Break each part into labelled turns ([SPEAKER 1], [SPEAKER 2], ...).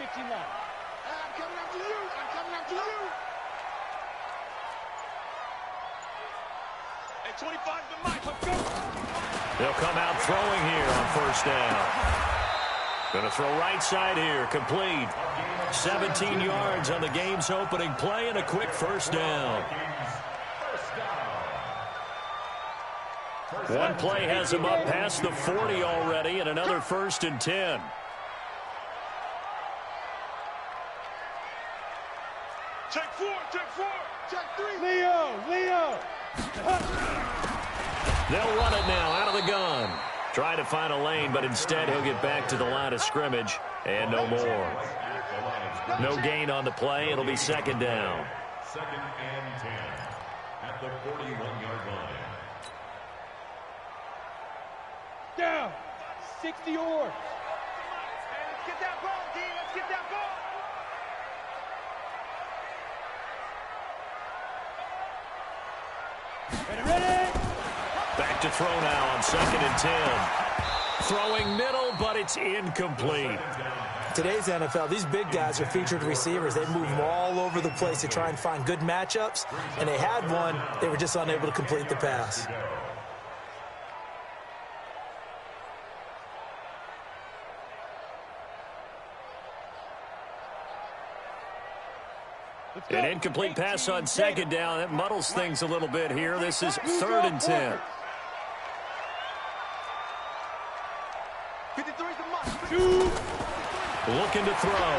[SPEAKER 1] 15 line.
[SPEAKER 2] I'm coming after you. I'm coming after you.
[SPEAKER 3] At 25 the mic. Let's go.
[SPEAKER 4] They'll come out throwing here on first down. Going to throw right side here, complete. 17 yards on the game's opening play and a quick first down. One play has him up past the 40 already, and another 1st and 10.
[SPEAKER 3] Check 4, check 4,
[SPEAKER 2] Check 3.
[SPEAKER 1] Leo.
[SPEAKER 4] They'll run it now out of the gun. Trying to find a lane, but instead he'll get back to the line of scrimmage and no more. No gain on the play. It'll be 2nd down.
[SPEAKER 5] 2nd and 10 at the 41-yard line.
[SPEAKER 1] Down. 60 yards.
[SPEAKER 3] Let's get that ball, D. Let's get that ball.
[SPEAKER 1] Ready.
[SPEAKER 4] Back to throw now on 2nd and 10. Throwing middle, but it's incomplete.
[SPEAKER 6] Today's NFL, these big guys are featured receivers. They move them all over the place to try and find good matchups, and they had one. They were just unable to complete the pass.
[SPEAKER 4] An incomplete pass on 2nd down. That muddles things a little bit here. This is 3rd and 10.
[SPEAKER 3] 53 is the mic.
[SPEAKER 1] 2.
[SPEAKER 4] Looking to throw.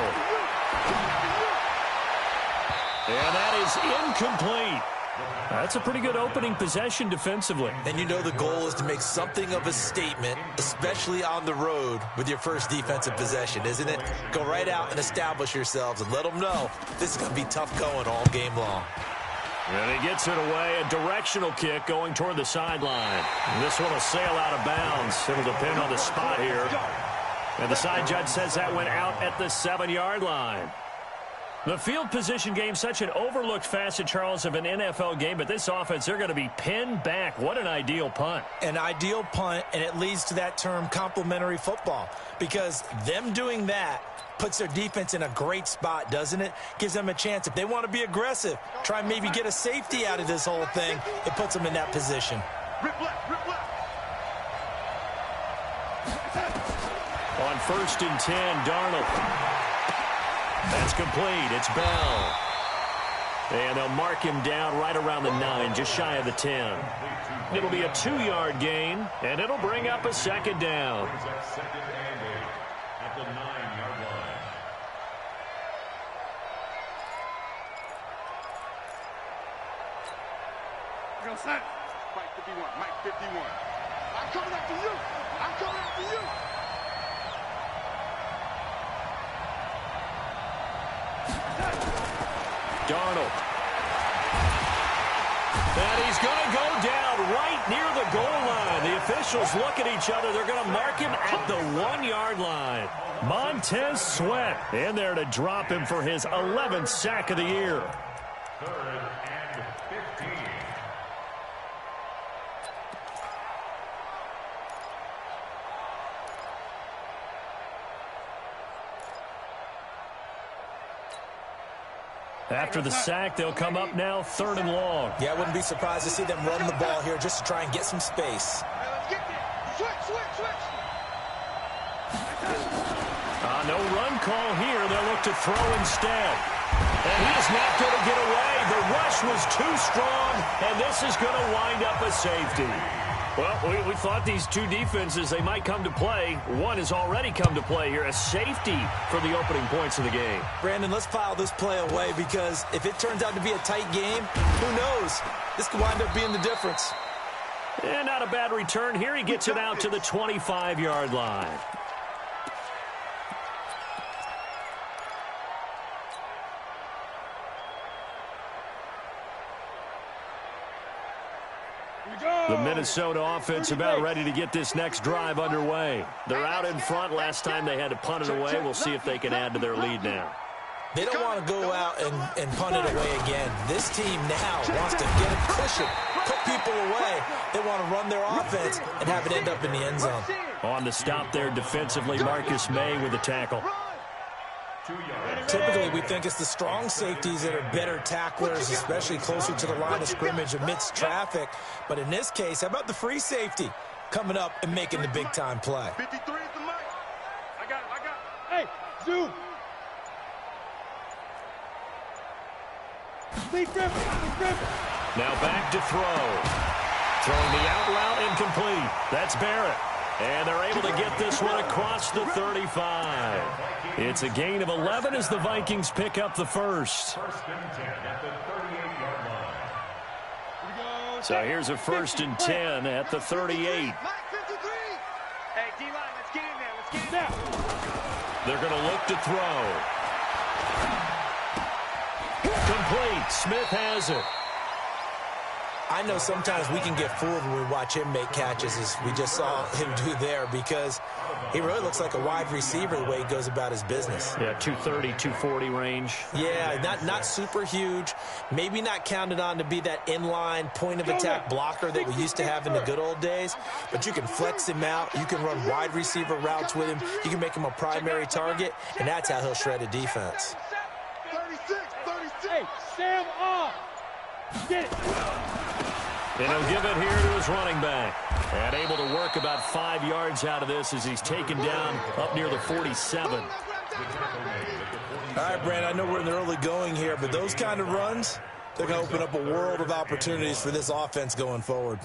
[SPEAKER 4] And that is incomplete. That's a pretty good opening possession defensively.
[SPEAKER 6] And you know the goal is to make something of a statement, especially on the road with your first defensive possession, isn't it? Go right out and establish yourselves and let them know this is going to be tough going all game long.
[SPEAKER 4] And he gets it away. A directional kick going toward the sideline. This one will sail out of bounds. It'll depend on the spot here. And the side judge says that went out at the 7-yard line. The field position game, such an overlooked facet, Charles, of an NFL game. But this offense, they're going to be pinned back. What an ideal punt.
[SPEAKER 6] An ideal punt, and it leads to that term complementary football. Because them doing that puts their defense in a great spot, doesn't it? Gives them a chance. If they want to be aggressive, try and maybe get a safety out of this whole thing, it puts them in that position.
[SPEAKER 3] Rip left, rip left.
[SPEAKER 4] On 1st and 10, Darnold. That's complete. It's Bell. And they'll mark him down right around the 9, just shy of the 10. It'll be a 2-yard gain, and it'll bring up a 2nd down.
[SPEAKER 5] 2nd and 8 at the 9-yard line.
[SPEAKER 3] Go set. Mike 51, Mike 51.
[SPEAKER 2] I'm coming after you. I'm coming after you.
[SPEAKER 4] Darnold. And he's going to go down right near the goal line. The officials look at each other. They're going to mark him at the 1-yard line. Montez Sweat in there to drop him for his 11th sack of the year.
[SPEAKER 5] 3rd and 15.
[SPEAKER 4] After the sack, they'll come up now 3rd and long.
[SPEAKER 6] Yeah, I wouldn't be surprised to see them run the ball here just to try and get some space.
[SPEAKER 2] Hey, let's get there. Switch.
[SPEAKER 4] No run call here. They'll look to throw instead. And he is not going to get away. The rush was too strong, and this is going to wind up a safety. Well, we thought these two defenses, they might come to play. One has already come to play here, a safety for the opening points of the game.
[SPEAKER 6] Brandon, let's file this play away because if it turns out to be a tight game, who knows? This could wind up being the difference.
[SPEAKER 4] And not a bad return here. He gets it out to the 25-yard line. The Minnesota offense about ready to get this next drive underway. They're out in front. Last time they had to punt it away. We'll see if they can add to their lead now.
[SPEAKER 6] They don't want to go out and punt it away again. This team now wants to get it, push it, put people away. They want to run their offense and have it end up in the end zone.
[SPEAKER 4] On the stop there defensively, Marcus May with the tackle.
[SPEAKER 6] Typically, we think it's the strong safeties that are better tacklers, especially closer to the line of scrimmage amidst traffic. But in this case, how about the free safety coming up and making the big-time play?
[SPEAKER 2] 53 is the mic.
[SPEAKER 3] I got it.
[SPEAKER 1] Hey, zoom. Lee Griffin.
[SPEAKER 4] Now back to throw. Throwing the out route incomplete. That's Barrett. And they're able to get this one across the 35. It's a gain of 11 as the Vikings pick up the first.
[SPEAKER 5] First and 10 at the 38-yard line.
[SPEAKER 4] So here's a first and 10 at the 38.
[SPEAKER 2] Mike 53.
[SPEAKER 3] Hey, D-line, let's get in there. Let's get in there.
[SPEAKER 1] Now,
[SPEAKER 4] They're going to look to throw. Complete. Smith has it.
[SPEAKER 6] I know sometimes we can get fooled when we watch him make catches, as we just saw him do there, because he really looks like a wide receiver the way he goes about his business.
[SPEAKER 4] Yeah, 230, 240 range.
[SPEAKER 6] Yeah, not super huge. Maybe not counted on to be that inline point-of-attack blocker that we used to have in the good old days, but you can flex him out. You can run wide receiver routes with him. You can make him a primary target, and that's how he'll shred a defense.
[SPEAKER 2] 36.
[SPEAKER 1] hey, Sam off. Get it.
[SPEAKER 4] And he'll give it here to his running back. And able to work about 5 yards out of this as he's taken down up near the 47.
[SPEAKER 6] All right, Brandon, I know we're in the early going here, but those kind of runs, they're going to open up a world of opportunities for this offense going forward.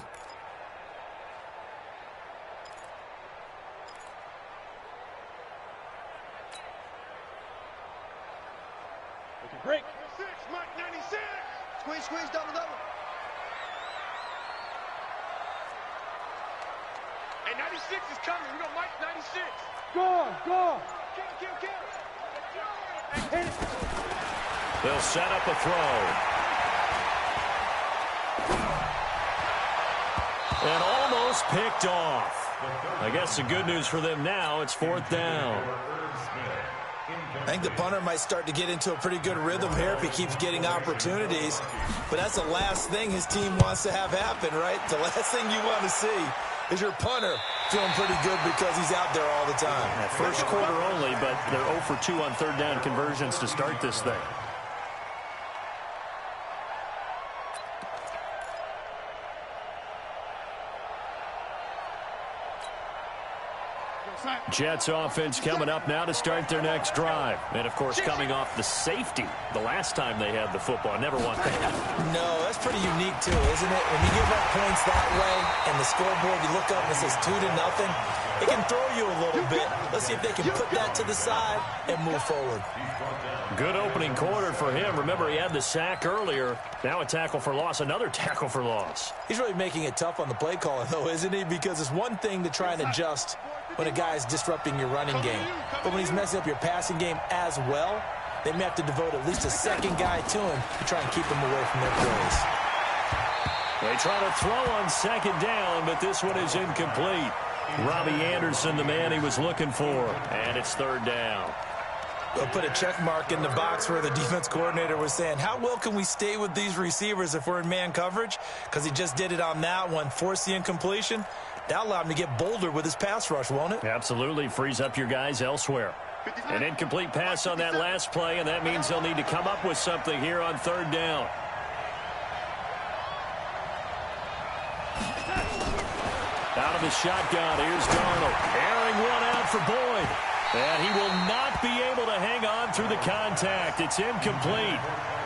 [SPEAKER 1] Break.
[SPEAKER 2] 6, Mike 96. Squeeze, double.
[SPEAKER 3] Hey, 96 is coming. We got Mike 96.
[SPEAKER 1] Go.
[SPEAKER 3] Kill.
[SPEAKER 1] Hit it.
[SPEAKER 4] They'll set up a throw. And almost picked off. I guess the good news for them now, it's 4th down.
[SPEAKER 6] I think the punter might start to get into a pretty good rhythm here if he keeps getting opportunities. But that's the last thing his team wants to have happen, right? The last thing you want to see is your punter feeling pretty good because he's out there all the time.
[SPEAKER 4] First quarter only, but they're 0 for 2 on 3rd down conversions to start this thing. Jets offense coming up now to start their next drive. And, of course, coming off the safety the last time they had the football. Never want that.
[SPEAKER 6] No, that's pretty unique, too, isn't it? When you give up points that way and the scoreboard, you look up and it says 2-0, it can throw you a little bit. Let's see if they can put that to the side and move forward.
[SPEAKER 4] Good opening quarter for him. Remember, he had the sack earlier. Now a tackle for loss, another tackle for loss.
[SPEAKER 6] He's really making it tough on the play caller, though, isn't he? Because it's one thing to try and adjust when a guy's disrupting your running game. But when he's messing up your passing game as well, they may have to devote at least a second guy to him to try and keep him away from their plays.
[SPEAKER 4] They try to throw on 2nd down, but this one is incomplete. Robbie Anderson, the man he was looking for, and it's 3rd down.
[SPEAKER 6] They'll put a check mark in the box where the defense coordinator was saying, how well can we stay with these receivers if we're in man coverage? Because he just did it on that one, forced the incompletion. That allowed him to get bolder with his pass rush, won't it?
[SPEAKER 4] Absolutely. Frees up your guys elsewhere. An incomplete pass on that last play, and that means they'll need to come up with something here on 3rd down. Out of the shotgun, here's Darnold. Airing one out for Boyd. And he will not be able to hang on through the contact. It's incomplete.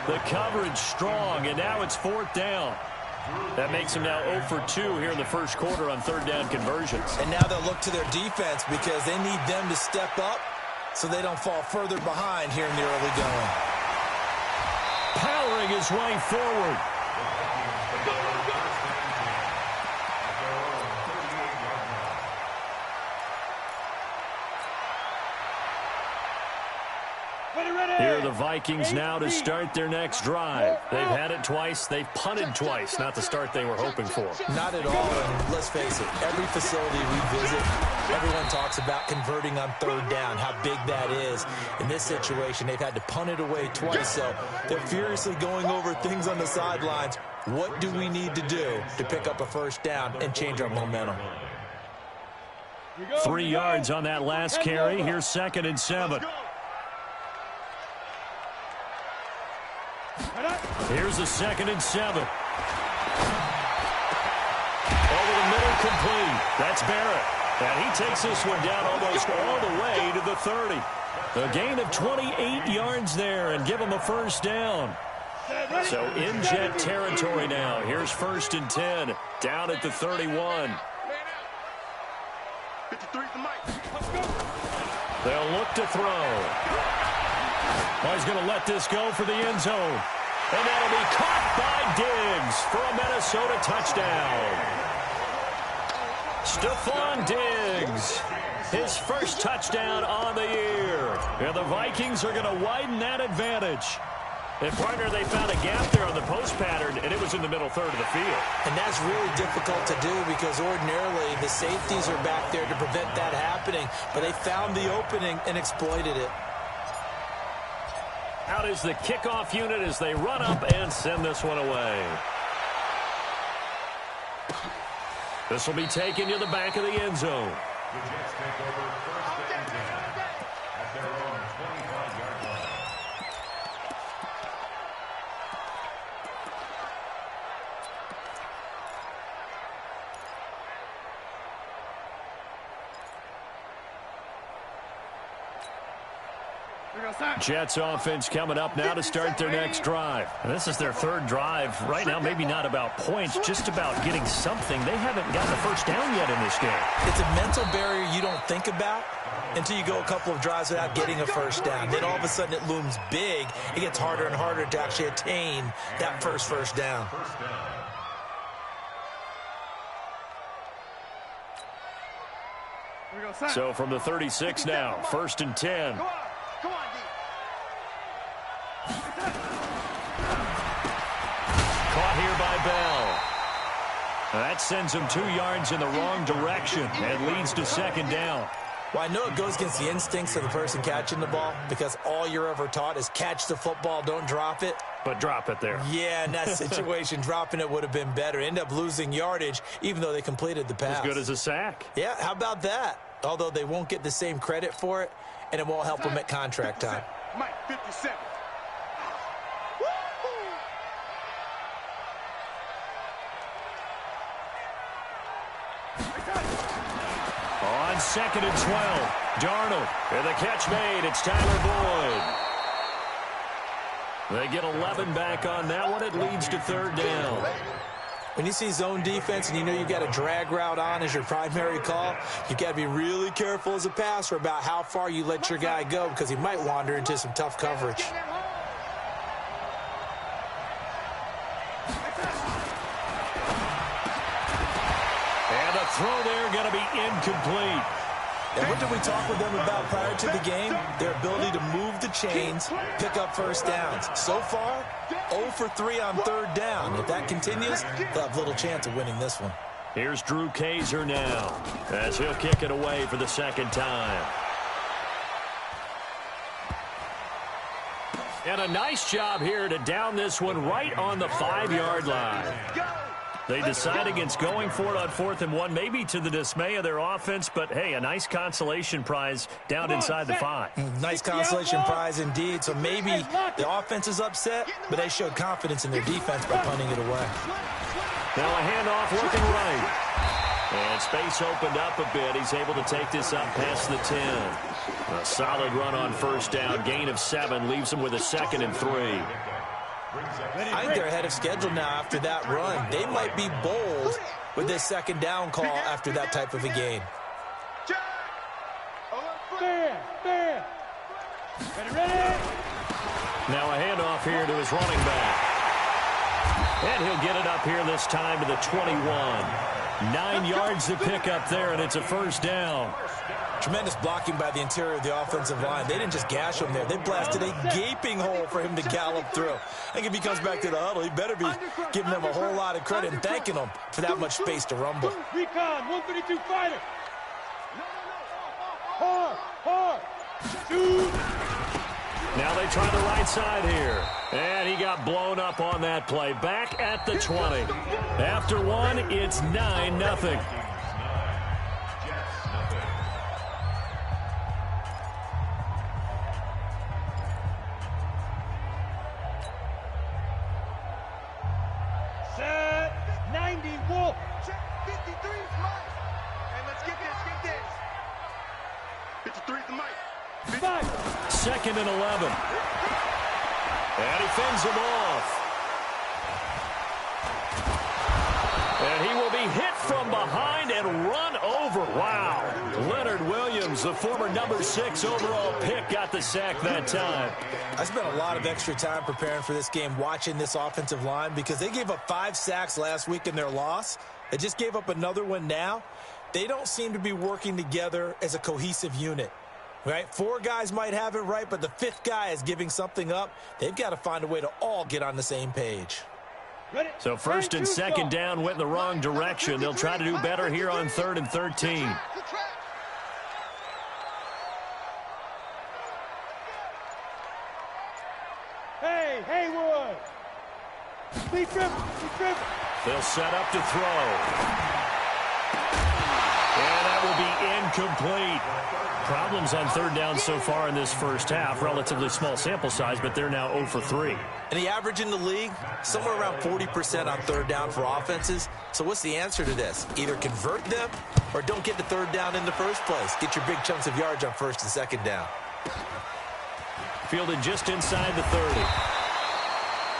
[SPEAKER 4] The coverage strong, and now it's 4th down. That makes him now 0 for 2 here in the first quarter on 3rd down conversions.
[SPEAKER 6] And now they'll look to their defense because they need them to step up so they don't fall further behind here in the early going.
[SPEAKER 4] Powering his way forward. Here are the Vikings now to start their next drive. They've had it twice. They've punted twice. Not the start they were hoping for.
[SPEAKER 6] Not at all. And let's face it, every facility we visit, everyone talks about converting on 3rd down, how big that is. In this situation, they've had to punt it away twice. So they're furiously going over things on the sidelines. What do we need to do to pick up a 1st down and change our momentum?
[SPEAKER 4] 3 yards on that last carry. Here's 2nd and 7. Here's a 2nd and 7. Over the middle, complete. That's Barrett. And he takes this one down almost all the way to the 30. A gain of 28 yards there and give him a first down. So in Jet territory now. Here's 1st and 10. Down at the 31.
[SPEAKER 2] 53's the mic.
[SPEAKER 4] They'll look to throw. Oh, he's going to let this go for the end zone. And that'll be caught by Diggs for a Minnesota touchdown. Stephon Diggs, his first touchdown on the year. And the Vikings are going to widen that advantage. And, partner, they found a gap there on the post pattern, and it was in the middle third of the field.
[SPEAKER 6] And that's really difficult to do because ordinarily the safeties are back there to prevent that happening. But they found the opening and exploited it.
[SPEAKER 4] Out is the kickoff unit as they run up and send this one away. This will be taken to the back of the end zone.
[SPEAKER 5] The Jets take over 1st and 10 at their own 25-yard line.
[SPEAKER 4] Jets offense coming up now to start their next drive. And this is their 3rd drive. Right now, maybe not about points, just about getting something. They haven't gotten a first down yet in this game.
[SPEAKER 6] It's a mental barrier you don't think about until you go a couple of drives without getting a first down. Then all of a sudden it looms big. It gets harder and harder to actually attain that first down.
[SPEAKER 4] So from the 36 now, 1st and 10.
[SPEAKER 2] Come on, D.
[SPEAKER 4] Caught here by Bell. That sends him 2 yards in the wrong direction and leads to 2nd down.
[SPEAKER 6] Well, I know it goes against the instincts of the person catching the ball because all you're ever taught is catch the football, don't drop it.
[SPEAKER 4] But drop it there.
[SPEAKER 6] Yeah, in that situation, dropping it would have been better. End up losing yardage, even though they completed the pass.
[SPEAKER 4] As good as a sack.
[SPEAKER 6] Yeah, how about that? Although they won't get the same credit for it, and it won't help them at contract time.
[SPEAKER 2] Mike, 57.
[SPEAKER 4] On 2nd and 12, Darnold. And the catch made. It's Tyler Boyd. They get 11 back on that one. It leads to 3rd down.
[SPEAKER 6] When you see zone defense and you know you've got a drag route on as your primary call, you've got to be really careful as a passer about how far you let your guy go because he might wander into some tough coverage.
[SPEAKER 4] And the throw there going to be incomplete.
[SPEAKER 6] And what did we talk with them about prior to the game? Their ability to move the chains, pick up first downs. So far, 0 for 3 on 3rd down. If that continues, they'll have little chance of winning this one.
[SPEAKER 4] Here's Drew Kaiser now as he'll kick it away for the 2nd time. And a nice job here to down this one right on the 5-yard line. They decide against going for it on 4th and 1, maybe to the dismay of their offense, but hey, a nice consolation prize down inside the 5.
[SPEAKER 6] Nice consolation prize indeed. So maybe the offense is upset, but they showed confidence in their defense by punting it away.
[SPEAKER 4] Now a handoff looking right. And space opened up a bit. He's able to take this up past the 10. A solid run on 1st down. Gain of 7 leaves him with a 2nd and 3.
[SPEAKER 6] I think they're ahead of schedule now after that run. They might be bold with this 2nd down call after that type of a game.
[SPEAKER 1] Fair. Ready.
[SPEAKER 4] Now a handoff here to his running back. And he'll get it up here this time to the 21. 9 yards to pick up there, and it's a 1st down.
[SPEAKER 6] Tremendous blocking by the interior of the offensive line. They didn't just gash him there. They blasted a gaping hole for him to gallop through. I think if he comes back to the huddle, he better be giving them a whole lot of credit and thanking them for that much space to rumble.
[SPEAKER 1] Recon, 132 fighter. Hard. Shoot.
[SPEAKER 4] Now they try the right side here. And he got blown up on that play. Back at the 20. After 1, it's 9-0.
[SPEAKER 1] 90, Wolf.
[SPEAKER 2] Check 53 is Mike. Hey, let's get this. 53 is the Mike.
[SPEAKER 1] 5.
[SPEAKER 4] 2nd and 11. And he fends him off. And he will be hit from behind and run over. Wow. Leonard Williams, the former number 6 overall pick, got the sack that time.
[SPEAKER 6] I spent a lot of extra time preparing for this game, watching this offensive line, because they gave up 5 sacks last week in their loss. They just gave up another one now. They don't seem to be working together as a cohesive unit. Right? 4 guys might have it right, but the 5th guy is giving something up. They've got to find a way to all get on the same page.
[SPEAKER 4] So 1st and 2nd down went in the wrong direction. They'll try to do better here on 3rd and 13.
[SPEAKER 1] Hey, Haywood. Be driven.
[SPEAKER 4] They'll set up to throw. And that will be incomplete. Problems on 3rd down so far in this first half. Relatively small sample size, but they're now 0 for 3.
[SPEAKER 6] And the average in the league, somewhere around 40% on 3rd down for offenses. So what's the answer to this? Either convert them or don't get the 3rd down in the first place. Get your big chunks of yards on 1st and 2nd down.
[SPEAKER 4] Fielded just inside the 30.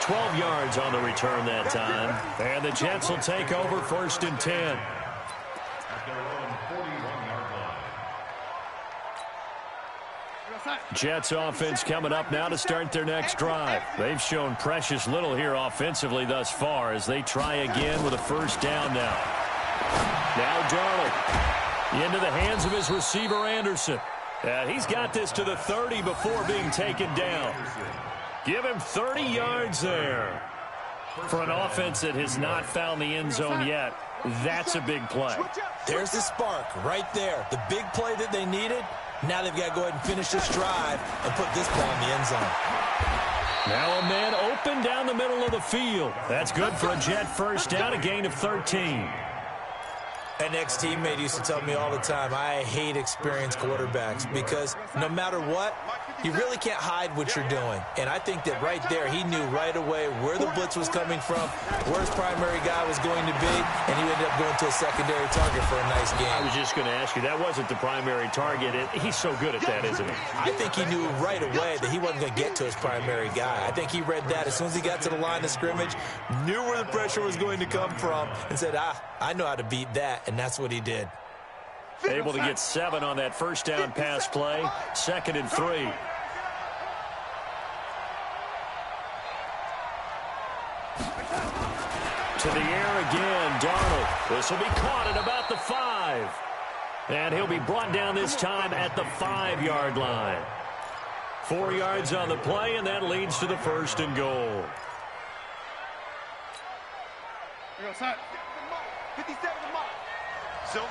[SPEAKER 4] 12 yards on the return that time. And the Jets will take over 1st and 10. Jets offense coming up now to start their next drive. They've shown precious little here offensively thus far as they try again with a 1st down now. Now Darnold into the hands of his receiver Anderson. He's got this to the 30 before being taken down. Give him 30 yards there. For an offense that has not found the end zone yet, that's a big play.
[SPEAKER 6] There's the spark right there. The big play that they needed. Now they've got to go ahead and finish this drive and put this ball in the end zone.
[SPEAKER 4] Now a man open down the middle of the field. That's good for a Jet 1st down, a gain of 13.
[SPEAKER 6] An ex-teammate used to tell me all the time, I hate experienced quarterbacks because no matter what, you really can't hide what you're doing. And I think that right there, he knew right away where the blitz was coming from, where his primary guy was going to be, and he ended up going to a secondary target for a nice game.
[SPEAKER 4] I was just going to ask you, that wasn't the primary target. He's so good at that, isn't he?
[SPEAKER 6] I think he knew right away that he wasn't going to get to his primary guy. I think he read that as soon as he got to the line of scrimmage, knew where the pressure was going to come from, and said, I know how to beat that. And that's what he did.
[SPEAKER 4] Able to get 7 on that 1st down pass play. 2nd and 3. To the air again, Darnold. This will be caught at about the 5. And he'll be brought down this time at the 5-yard line. 4 yards on the play, and that leads to the 1st and goal.
[SPEAKER 2] Here goes, 57 to Mike. Silver.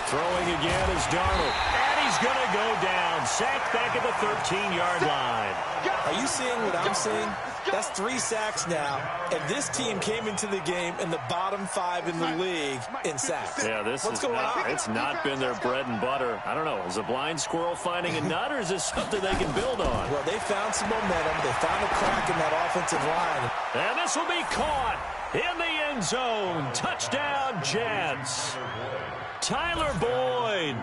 [SPEAKER 4] Throwing again is Darnold. And he's going to go down. Sacked back at the 13-yard line.
[SPEAKER 6] Are you seeing what I'm seeing? That's 3 sacks now. And this team came into the game in the bottom 5 in the league in sacks.
[SPEAKER 4] Yeah,
[SPEAKER 6] What's going on?
[SPEAKER 4] It's not been their bread and butter. I don't know. Is a blind squirrel finding a nut, or is this something they can build on?
[SPEAKER 6] Well, they found some momentum. They found a crack in that offensive line.
[SPEAKER 4] And this will be caught in the end zone. Touchdown, Jets. Tyler Boyd,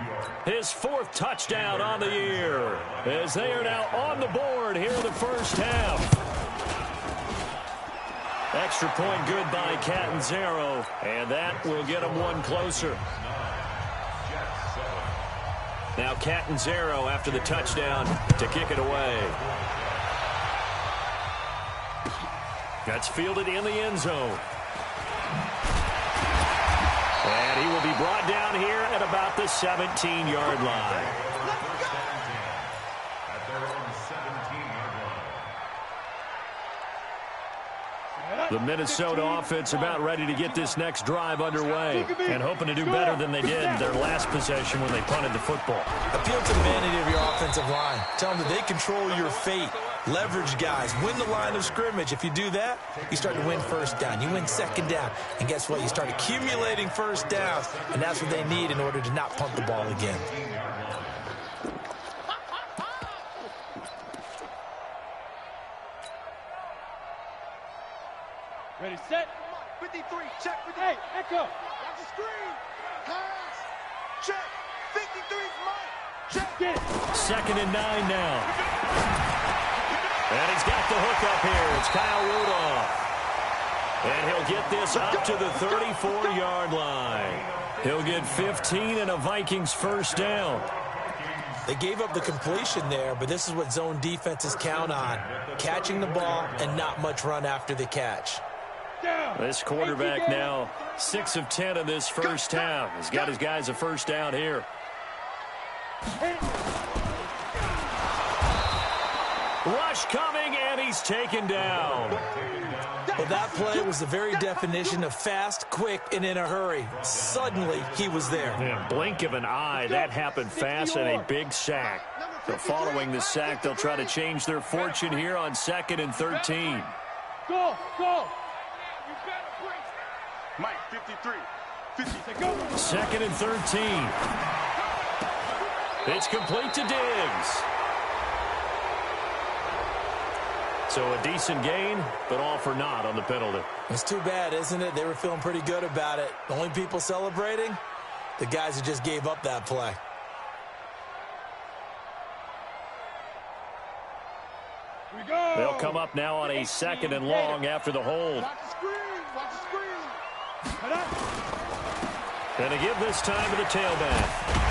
[SPEAKER 4] his 4th touchdown on the year, as they are now on the board here in the first half. Extra point good by Catanzaro, and that will get him 1 closer. Now Catanzaro after the touchdown to kick it away. That's fielded in the end zone. And he will be brought down here at about the 17-yard line. The Minnesota offense about ready to get this next drive underway and hoping to do better than they did their last possession when they punted the football.
[SPEAKER 6] Appeal to the vanity of your offensive line. Tell them that they control your fate. Leverage guys. Win the line of scrimmage. If you do that, you start to win 1st down. You win 2nd down. And guess what? You start accumulating 1st downs. And that's what they need in order to not punt the ball again.
[SPEAKER 1] Ready, set.
[SPEAKER 2] 53, check 53.
[SPEAKER 1] Hey, Echo.
[SPEAKER 2] Watch the screen. Pass. Check. 53's Mike. Check.
[SPEAKER 1] Get it.
[SPEAKER 4] 2nd and 9 now. And he's got the hook up here. It's Kyle Rudolph. And he'll get this up to the 34-yard line. He'll get 15 and a Vikings first down.
[SPEAKER 6] They gave up the completion there, but this is what zone defenses count on. Catching the ball and not much run after the catch.
[SPEAKER 4] This quarterback now 6 of 10 in this first half. He's got his guys a first down here. Rush coming, and he's taken down.
[SPEAKER 6] Well, that play was the very definition of fast, quick, and in a hurry. Suddenly, he was there.
[SPEAKER 4] Yeah, blink of an eye, that happened fast, and a big sack. So following the sack, they'll try to change their fortune here on 2nd and 13.
[SPEAKER 1] Go, go.
[SPEAKER 2] Mike, 53. 50.
[SPEAKER 1] Go.
[SPEAKER 4] 2nd and 13. It's complete to Diggs. So a decent gain, but all for naught on the penalty.
[SPEAKER 6] It's too bad, isn't it? They were feeling pretty good about it. The only people celebrating, the guys who just gave up that play.
[SPEAKER 1] Here we go.
[SPEAKER 4] They'll come up now on a 2nd and long after the hold.
[SPEAKER 2] Watch the screen. Watch the screen.
[SPEAKER 4] Going to give this time to the tailback.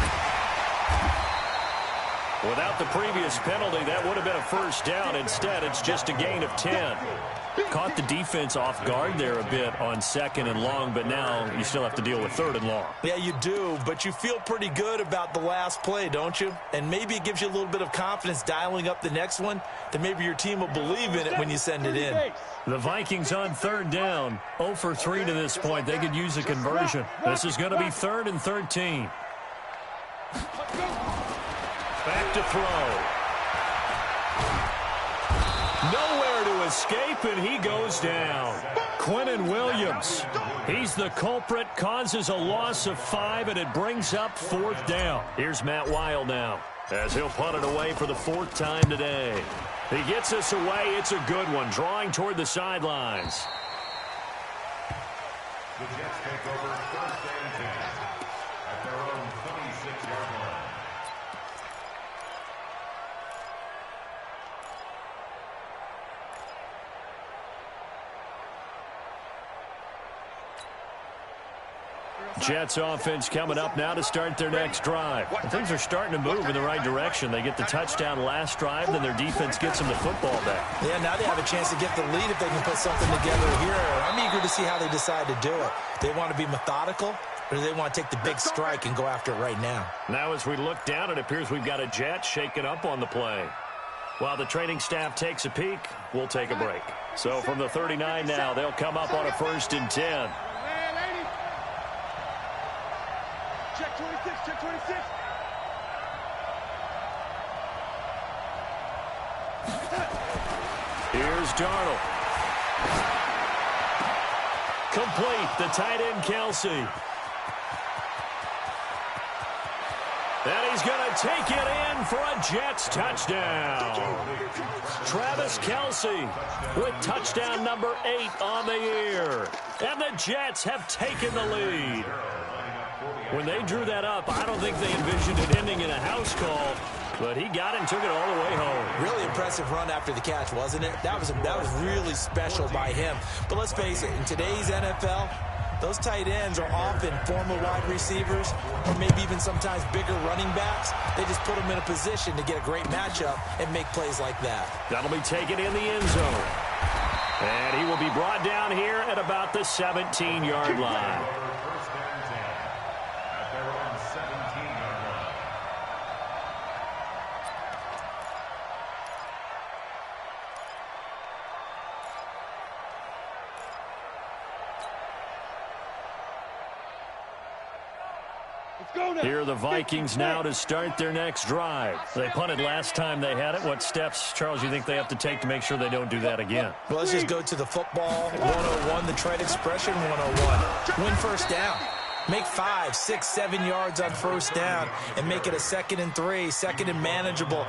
[SPEAKER 4] Without the previous penalty, that would have been a first down. Instead, it's just a gain of 10. Caught the defense off guard there a bit on 2nd and long, but now you still have to deal with 3rd and long.
[SPEAKER 6] Yeah, you do, but you feel pretty good about the last play, don't you? And maybe it gives you a little bit of confidence dialing up the next one, that maybe your team will believe in it when you send it in.
[SPEAKER 4] The Vikings on 3rd down, 0 for 3 to this point. They could use a conversion. This is going to be 3rd and 13. Back to throw. Nowhere to escape, and he goes down. Quinnen Williams, he's the culprit, causes a loss of 5, and it brings up 4th down. Here's Matt Weil now, as he'll punt it away for the 4th time today. He gets us away. It's a good one, drawing toward the sidelines.
[SPEAKER 5] The Jets take over 1st and 10 at their own 26-yard line.
[SPEAKER 4] Jets offense coming up now to start their next drive. And things are starting to move in the right direction. They get the touchdown last drive, then their defense gets them the football back.
[SPEAKER 6] Yeah, now they have a chance to get the lead if they can put something together here. I'm eager to see how they decide to do it. They want to be methodical, or do they want to take the big strike and go after it right now?
[SPEAKER 4] Now as we look down, it appears we've got a Jet shaking up on the play. While the training staff takes a peek, we'll take a break. So from the 39 now, they'll come up on a 1st and 10.
[SPEAKER 2] Check 26. Check 26.
[SPEAKER 4] Here's Darnold. Complete, the tight end Kelsey. And he's going to take it in for a Jets touchdown. Travis Kelsey with touchdown number 8 on the year. And the Jets have taken the lead. When they drew that up, I don't think they envisioned it ending in a house call, but he got it and took it all the way home.
[SPEAKER 6] Really impressive run after the catch, wasn't it? That was really special by him. But let's face it, in today's NFL, those tight ends are often former wide receivers or maybe even sometimes bigger running backs. They just put them in a position to get a great matchup and make plays like that.
[SPEAKER 4] That'll be taken in the end zone. And he will be brought down here at about the 17-yard line. Here are the Vikings now to start their next drive. They punted last time they had it. What steps, Charles, you think they have to take to make sure they don't do that again?
[SPEAKER 6] Well, let's just go to the football 101, the trade expression 101. Win first down. Make 5, 6, 7 yards on first down and make it a 2nd and 3, 2nd and manageable.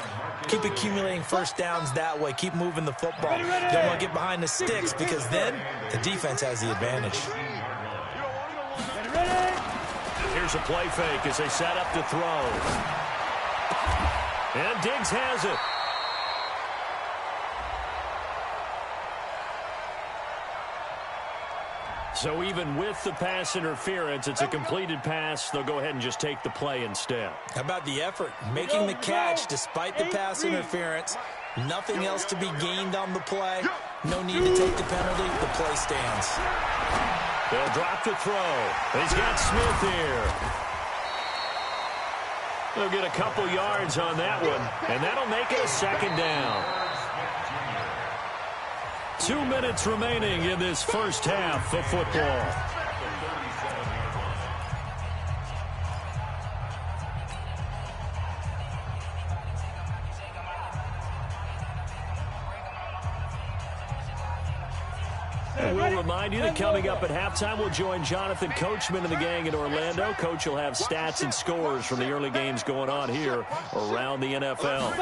[SPEAKER 6] Keep accumulating first downs that way. Keep moving the football. You don't want to get behind the sticks because then the defense has the advantage.
[SPEAKER 4] Here's a play fake as they set up to throw. And Diggs has it. So even with the pass interference, it's a completed pass. They'll go ahead and just take the play instead.
[SPEAKER 6] How about the effort? Making the catch despite the pass interference. Nothing else to be gained on the play. No need to take the penalty. The play stands.
[SPEAKER 4] They'll drop to throw. He's got Smith here. They'll get a couple yards on that one, and that'll make it a 2nd down. 2 minutes remaining in this first half of football. And we'll remind you that coming up at halftime, we'll join Jonathan Coachman and the gang in Orlando. Coach will have stats and scores from the early games going on here around the NFL.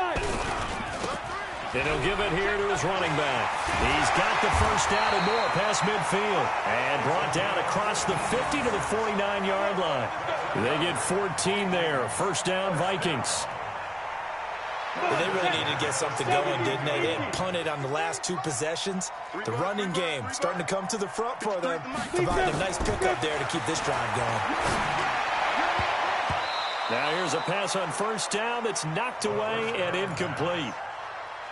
[SPEAKER 4] And he'll give it here to his running back. He's got the first down and more past midfield. And brought down across the 50 to the 49-yard line. They get 14 there. First down, Vikings.
[SPEAKER 6] Well, they really needed to get something going, didn't they? They had punted on the last 2 possessions. The running game starting to come to the front for them. Providing a nice pickup there to keep this drive going.
[SPEAKER 4] Now here's a pass on first down that's knocked away and incomplete.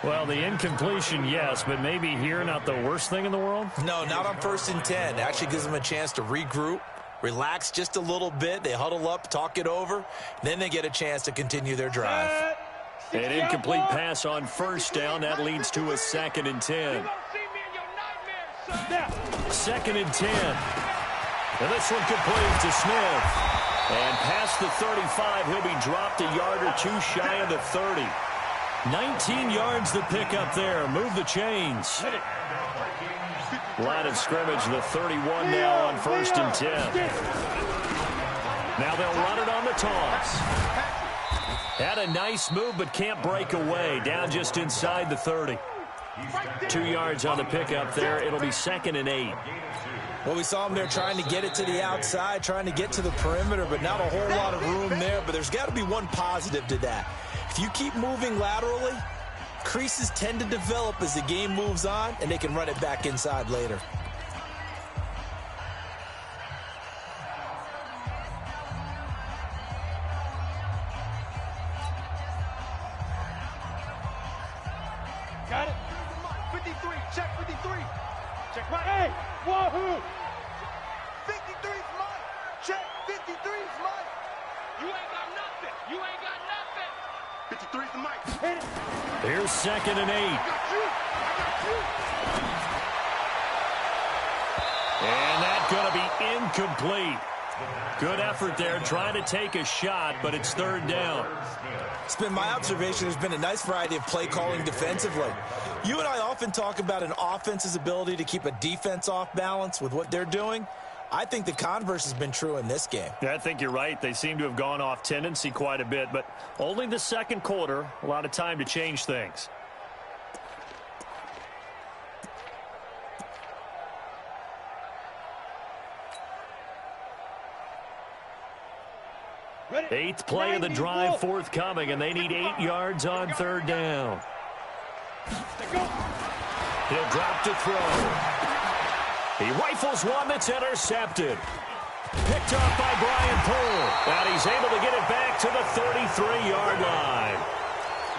[SPEAKER 4] Well, the incompletion, yes, but maybe here not the worst thing in the world?
[SPEAKER 6] No, not on 1st and 10. It actually gives them a chance to regroup, relax just a little bit. They huddle up, talk it over. Then they get a chance to continue their drive.
[SPEAKER 4] An incomplete pass on first down. That leads to a 2nd and 10. 2nd and 10. And this one complete to Smith. And past the 35, he'll be dropped a yard or 2 shy of the 30. 19 yards to pick up there. Move the chains. Line of scrimmage, the 31 now on 1st and 10. Now they'll run it on the toss. Had a nice move, but can't break away. Down just inside the 30. 2 yards on the pickup there. It'll be 2nd and 8.
[SPEAKER 6] Well, we saw him there trying to get it to the outside, trying to get to the perimeter, but not a whole lot of room there. But there's got to be one positive to that. If you keep moving laterally, creases tend to develop as the game moves on, and they can run it back inside later.
[SPEAKER 1] Got it.
[SPEAKER 3] 53, check 53.
[SPEAKER 1] Check right. Hey, wahoo!
[SPEAKER 3] 53's mine. Check 53's mine.
[SPEAKER 1] You ain't got nothing. You ain't got nothing.
[SPEAKER 2] 53's the mic.
[SPEAKER 1] Hit it.
[SPEAKER 4] Here's 2nd and 8.
[SPEAKER 2] I got you.
[SPEAKER 4] And that's going to be incomplete. Good effort there, trying to take a shot, but it's 3rd down.
[SPEAKER 6] It's been my observation there's been a nice variety of play calling defensively. You and I often talk about an offense's ability to keep a defense off balance with what they're doing. I think the converse has been true in this game.
[SPEAKER 4] Yeah, I think you're right. They seem to have gone off tendency quite a bit, but only the 2nd quarter, a lot of time to change things.
[SPEAKER 1] Ready.
[SPEAKER 4] 8th play of the drive forthcoming, and they need 8 yards on 3rd down. He'll drop to throw. He rifles one that's intercepted. Picked up by Brian Poole. And he's able to get it back to the 33-yard line.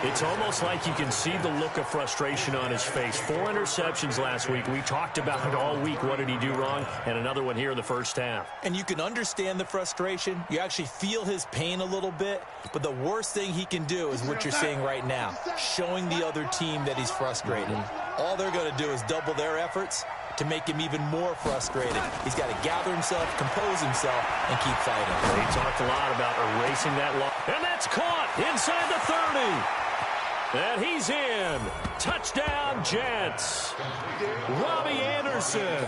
[SPEAKER 4] It's almost like you can see the look of frustration on his face. 4 interceptions last week. We talked about it all week. What did he do wrong? And another one here in the first half.
[SPEAKER 6] And you can understand the frustration. You actually feel his pain a little bit. But the worst thing he can do is what you're seeing right now, showing the other team that he's frustrated. All they're going to do is double their efforts to make him even more frustrated. He's got to gather himself, compose himself, and keep fighting.
[SPEAKER 4] He talked a lot about erasing that loss. And that's caught inside the 30. And he's in. Touchdown, Jets. Robbie Anderson,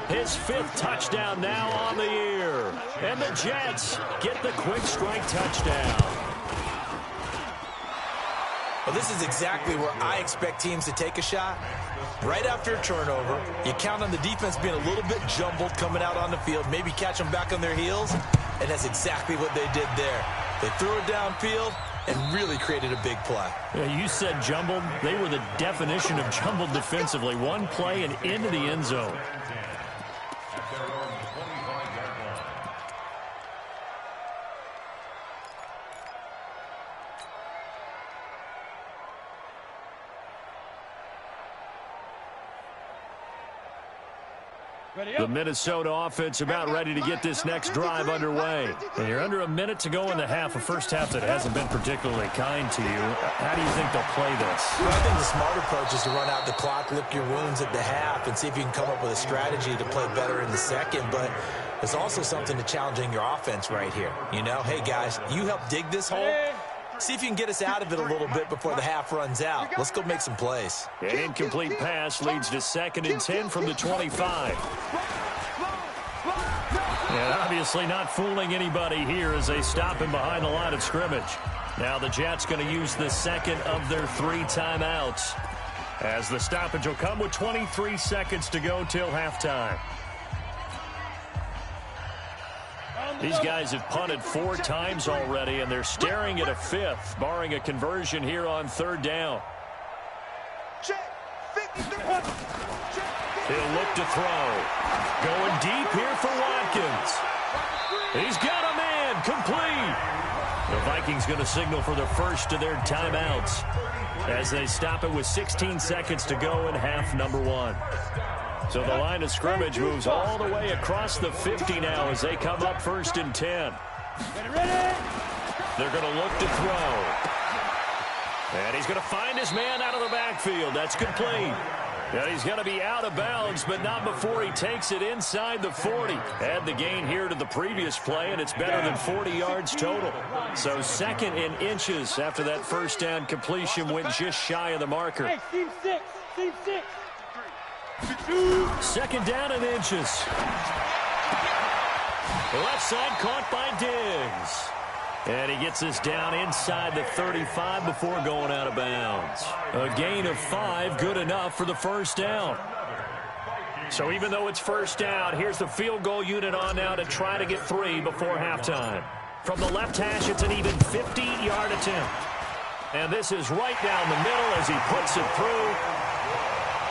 [SPEAKER 4] his 5th touchdown now on the year. And the Jets get the quick strike touchdown.
[SPEAKER 6] Well, this is exactly where I expect teams to take a shot. Right after a turnover, you count on the defense being a little bit jumbled coming out on the field, maybe catch them back on their heels, and that's exactly what they did there. They threw it downfield and really created a big play.
[SPEAKER 4] Yeah, you said jumbled. They were the definition of jumbled defensively. One play and into the end zone. The Minnesota offense about ready to get this next drive underway. And you're under a minute to go in the half, a first half that hasn't been particularly kind to you. How do you think they'll play this?
[SPEAKER 6] Well, I think the smart approach is to run out the clock, lick your wounds at the half, and see if you can come up with a strategy to play better in the second. But there's also something to challenging your offense right here. You know, hey, guys, you help dig this hole. See if you can get us out of it a little bit before the half runs out. Let's go make some plays.
[SPEAKER 4] An incomplete pass leads to 2nd and 10 from the 25. And obviously not fooling anybody here as they stop him behind the line of scrimmage. Now the Jets going to use the 2nd of their 3 timeouts, as the stoppage will come with 23 seconds to go till halftime. These guys have punted 4 times already, and they're staring at a 5th, barring a conversion here on 3rd down. He'll look to throw. Going deep here for Watkins. He's got a man, complete. The Vikings going to signal for the first of their timeouts as they stop it with 16 seconds to go in half number 1. So the line of scrimmage moves all the way across the 50 now as they come up 1st and 10. They're going to look to throw. And he's going to find his man out of the backfield. That's complete. And he's going to be out of bounds, but not before he takes it inside the 40. Add the gain here to the previous play, and it's better than 40 yards total. So 2nd in inches after that first down completion went just shy of the marker.
[SPEAKER 1] Hey, team 6.
[SPEAKER 4] 2nd down in inches. The left side caught by Diggs. And he gets this down inside the 35 before going out of bounds. A gain of 5, good enough for the first down. So even though it's first down, here's the field goal unit on now to try to get 3 before halftime. From the left hash, it's an even 50-yard attempt. And this is right down the middle as he puts it through.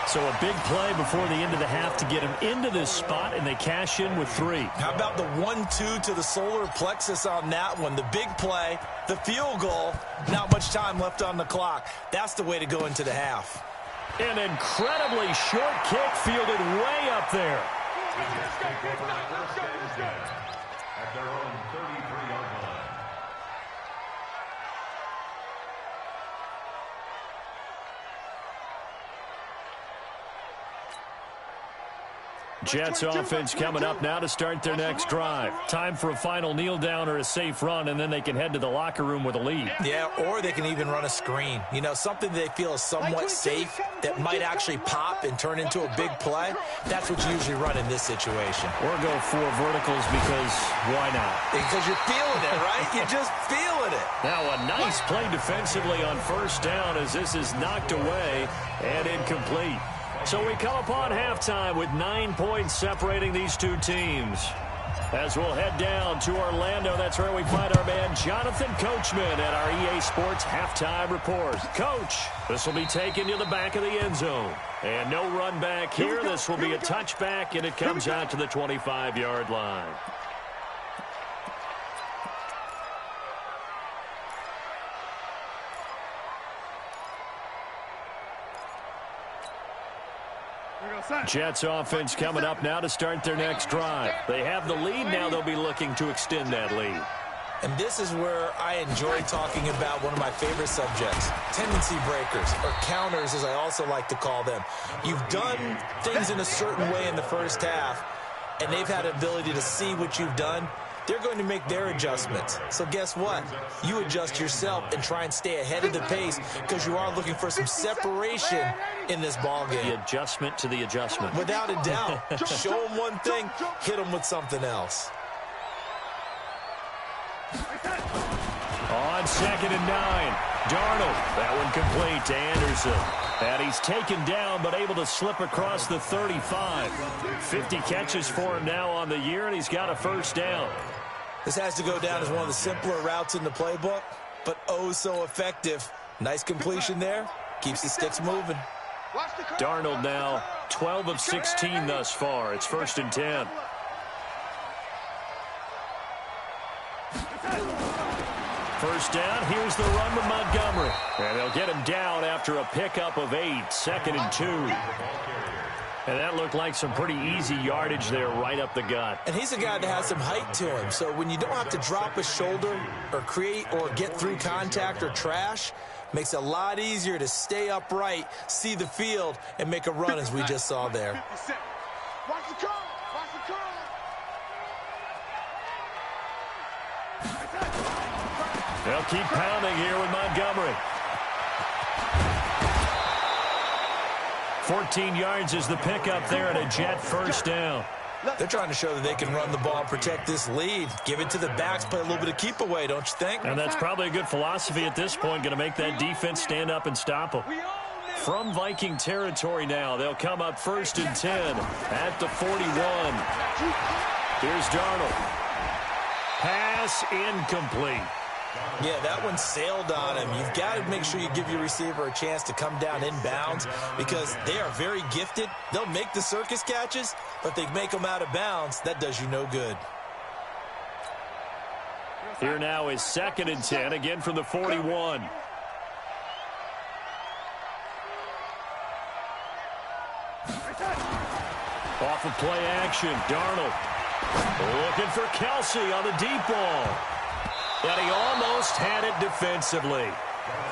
[SPEAKER 4] So a big play before the end of the half to get him into this spot, and they cash in with 3.
[SPEAKER 6] How about the 1-2 to the solar plexus on that one? The big play, the field goal, not much time left on the clock. That's the way to go into the half.
[SPEAKER 4] An incredibly short kick fielded way up there.
[SPEAKER 5] At their own 33-yard line.
[SPEAKER 4] Jets offense coming up now to start their next drive. Time for a final kneel down or a safe run, and then they can head to the locker room with a lead.
[SPEAKER 6] Yeah, or they can even run a screen. You know, something they feel is somewhat safe that might actually pop and turn into a big play. That's what you usually run in this situation.
[SPEAKER 4] Or go 4 verticals because why not?
[SPEAKER 6] Because you're feeling it, right? You're just feeling it.
[SPEAKER 4] Now a nice play defensively on first down as this is knocked away and incomplete. So we come upon halftime with 9 points separating these two teams. As we'll head down to Orlando, that's where we find our man Jonathan Coachman at our EA Sports Halftime Report. Coach, this will be taken to the back of the end zone. And no run back here. This will be a touchback, and it comes out to the 25-yard line. Jets offense coming up now to start their next drive. They have the lead now. They'll be looking to extend that lead.
[SPEAKER 6] And this is where I enjoy talking about one of my favorite subjects, tendency breakers, or counters as I also like to call them. You've done things in a certain way in the first half, and they've had an ability to see what you've done they're going to make their adjustments. So guess what? You adjust yourself and try and stay ahead of the pace because you are looking for some separation in this ball game.
[SPEAKER 4] The adjustment to the adjustment.
[SPEAKER 6] Without a doubt. Show them one thing, hit them with something else.
[SPEAKER 4] On 2nd and 9, Darnold. That one complete to Anderson. And he's taken down but able to slip across the 35. 50 catches for him now on the year, and he's got a first down.
[SPEAKER 6] This has to go down as one of the simpler routes in the playbook, but oh so effective. Nice completion there. Keeps the sticks moving.
[SPEAKER 4] Darnold now 12 of 16 thus far. It's 1st and 10. First down, here's the run with Montgomery. And they'll get him down after a pickup of 8, 2nd and 2. And that looked like some pretty easy yardage there right up the gut.
[SPEAKER 6] And he's a guy that has some height to him, so when you don't have to drop a shoulder or create or get through contact or trash, makes it a lot easier to stay upright, see the field, and make a run as we just saw there.
[SPEAKER 3] Watch the curl. Watch the curl.
[SPEAKER 4] They'll keep pounding here with Montgomery. 14 yards is the pickup there and a Jet first down.
[SPEAKER 6] They're trying to show that they can run the ball and protect this lead. Give it to the backs, play a little bit of keep away, don't you think?
[SPEAKER 4] And that's probably a good philosophy at this point, going to make that defense stand up and stop them. From Viking territory now, they'll come up 1st and 10 at the 41. Here's Darnold. Pass incomplete.
[SPEAKER 6] Yeah, that one sailed on him. You've got to make sure you give your receiver a chance to come down inbounds because they are very gifted. They'll make the circus catches, but they make them out of bounds. That does you no good.
[SPEAKER 4] Here now is 2nd and 10, again from the 41. Off of play action, Darnold looking for Kelsey on the deep ball. And he almost had it defensively.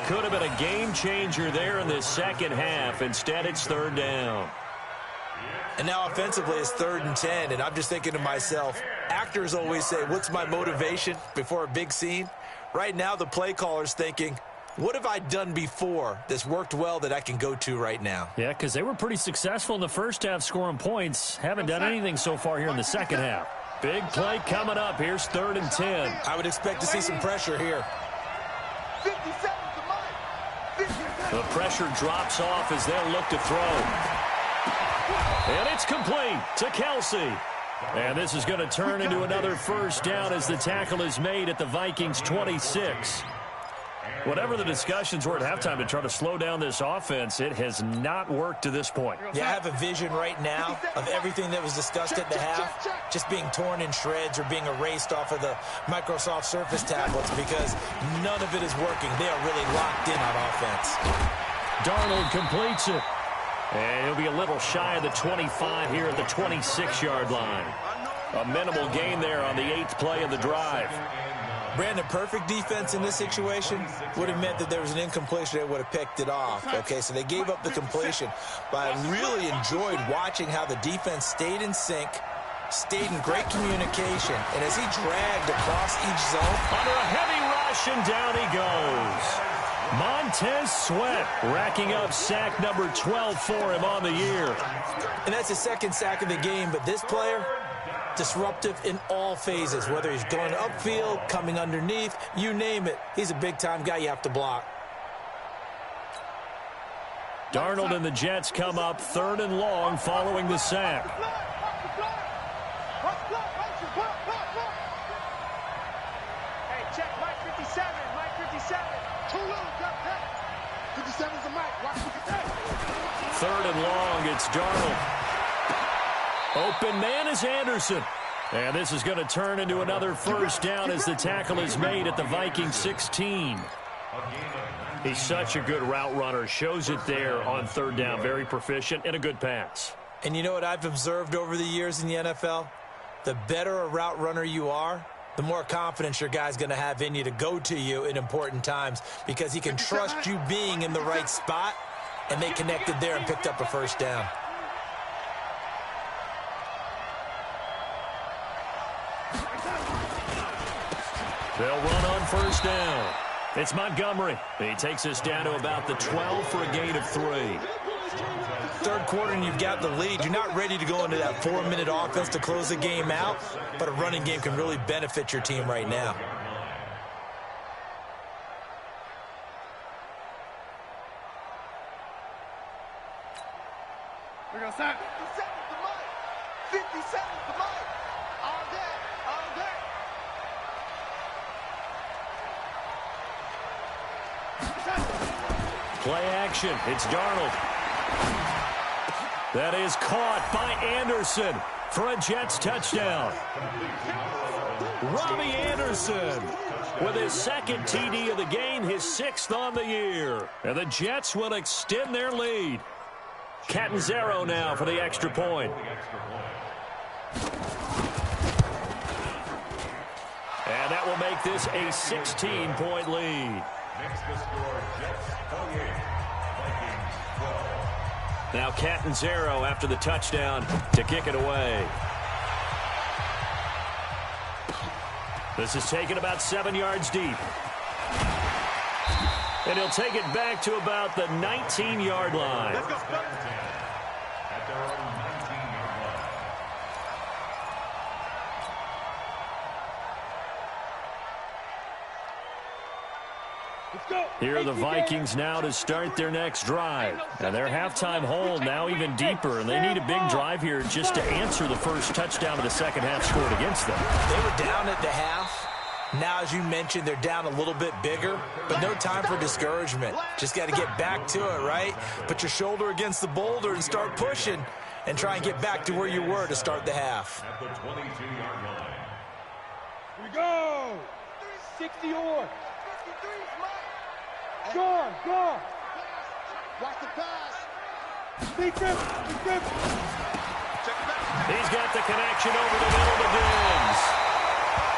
[SPEAKER 4] Could have been a game changer there in this second half. Instead, it's 3rd down.
[SPEAKER 6] And now offensively, it's 3rd and 10. And I'm just thinking to myself, actors always say, what's my motivation before a big scene? Right now, the play caller's thinking, what have I done before that's worked well that I can go to right now?
[SPEAKER 4] Yeah, because they were pretty successful in the first half scoring points. Haven't done anything so far here in the second half. Big play coming up. Here's 3rd and 10.
[SPEAKER 6] I would expect to see some pressure here.
[SPEAKER 3] 57 to Mike. 57.
[SPEAKER 4] The pressure drops off as they'll look to throw. And it's complete to Kelsey. And this is going to turn into another first down as the tackle is made at the Vikings 26. Whatever the discussions were at halftime to try to slow down this offense, it has not worked to this point.
[SPEAKER 6] Yeah, I have a vision right now of everything that was discussed at the half just being torn in shreds or being erased off of the Microsoft Surface tablets because none of it is working. They are really locked in on offense.
[SPEAKER 4] Darnold completes it. And he'll be a little shy of the 25 here at the 26-yard line. A minimal gain there on the 8th play of the drive.
[SPEAKER 6] Brandon, perfect defense in this situation would have meant that there was an incompletion. They would have picked it off. Okay, so they gave up the completion. But I really enjoyed watching how the defense stayed in sync, stayed in great communication, and as he dragged across each zone.
[SPEAKER 4] Under a heavy rush, and down he goes. Montez Sweat racking up sack number 12 for him on the year.
[SPEAKER 6] And that's his 2nd sack of the game, but this player, disruptive in all phases, whether he's going upfield, coming underneath, you name it. He's a big-time guy you have to block.
[SPEAKER 4] Darnold and the Jets come up 3rd and long following the sack.
[SPEAKER 3] Hey, check Mike 57. Mike 57.
[SPEAKER 2] Too little, got that. 57's the Mike. Watch 57.
[SPEAKER 4] 3rd and long, it's Darnold. Open man is Anderson. And this is going to turn into another first down as the tackle is made at the Vikings 16. He's such a good route runner. Shows it there on 3rd down. Very proficient and a good pass.
[SPEAKER 6] And you know what I've observed over the years in the NFL? The better a route runner you are, the more confidence your guy's going to have in you to go to you in important times because he can trust you being in the right spot, and they connected there and picked up a first down.
[SPEAKER 4] They'll run on first down. It's Montgomery. He takes us down to about the 12 for a gain of 3.
[SPEAKER 6] Third quarter and you've got the lead. You're not ready to go into that 4-minute offense to close the game out, but a running game can really benefit your team right now.
[SPEAKER 3] We're going to start.
[SPEAKER 2] 50 seconds to Mike. 50 seconds to Mike. All day. All day.
[SPEAKER 4] Play action. It's Darnold. That is caught by Anderson for a Jets touchdown. Robbie Anderson with his second TD of the game, his 6th on the year. And the Jets will extend their lead. Catanzaro now for the extra point. And that will make this a 16-point lead.
[SPEAKER 5] Makes the score Jets 28, Vikings 12.
[SPEAKER 4] Now Catanzaro after the touchdown to kick it away. This is taken about 7 yards deep. And he'll take it back to about the 19-yard line.
[SPEAKER 2] Let's go.
[SPEAKER 5] At their own 19-yard line.
[SPEAKER 1] Let's go.
[SPEAKER 4] Here are the Vikings now to start their next drive. And their halftime hole now even deeper, and they need a big drive here just to answer the first touchdown of the second half scored against them.
[SPEAKER 6] They were down at the half. Now, as you mentioned, they're down a little bit bigger, but no time for discouragement. Just got to get back to it, right? Put your shoulder against the boulder and start pushing and try and get back to where you were to start the half.
[SPEAKER 5] At the 22-yard line.
[SPEAKER 1] Here we go. 60 or.
[SPEAKER 2] 53's Mike.
[SPEAKER 1] Go.
[SPEAKER 2] Watch the pass.
[SPEAKER 1] Big grip.
[SPEAKER 2] Check it back.
[SPEAKER 4] He's got the connection over the middle to Diggs.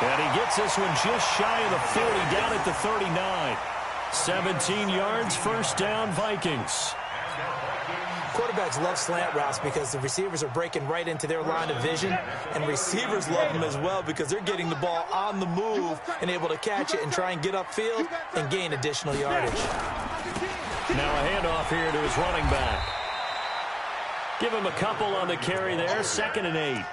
[SPEAKER 4] And he gets this one just shy of the 40, down at the 39. 17 yards, first down, Vikings.
[SPEAKER 6] Quarterbacks love slant routes because the receivers are breaking right into their line of vision, and receivers love them as well because they're getting the ball on the move and able to catch it and try and get upfield and gain additional yardage.
[SPEAKER 4] Now a handoff here to his running back. Give him a couple on the carry there, 2nd and 8.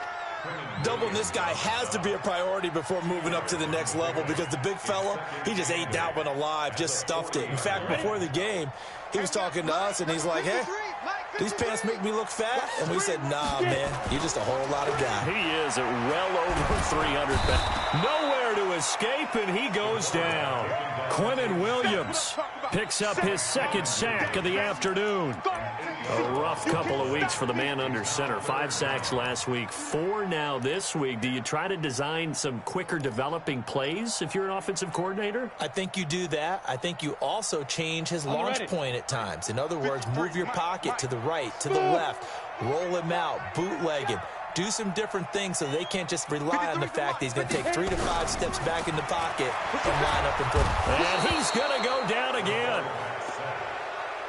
[SPEAKER 6] Doubling this guy has to be a priority before moving up to the next level because the big fella, he just ate that one alive, just stuffed it. In fact, before the game, he was talking to us, and he's like, hey, these pants make me look fat? And we said, nah, man, you're just a whole lot of guy.
[SPEAKER 4] He is at well over 300 pounds. Nowhere to escape, and he goes down. Quinnen Williams picks up his 2nd sack of the afternoon. A rough couple of weeks for the man under center. 5 sacks last week, 4 now this week. Do you try to design some quicker developing plays if you're an offensive coordinator?
[SPEAKER 6] I think you do that. I think you also change his launch point at times. In other words, move your pocket to the right, to the left, roll him out, bootleg him. Do some different things so they can't just rely on the fact that he's going to take 3 to 5 steps back in the pocket and line up and put.
[SPEAKER 4] And he's going to go down again.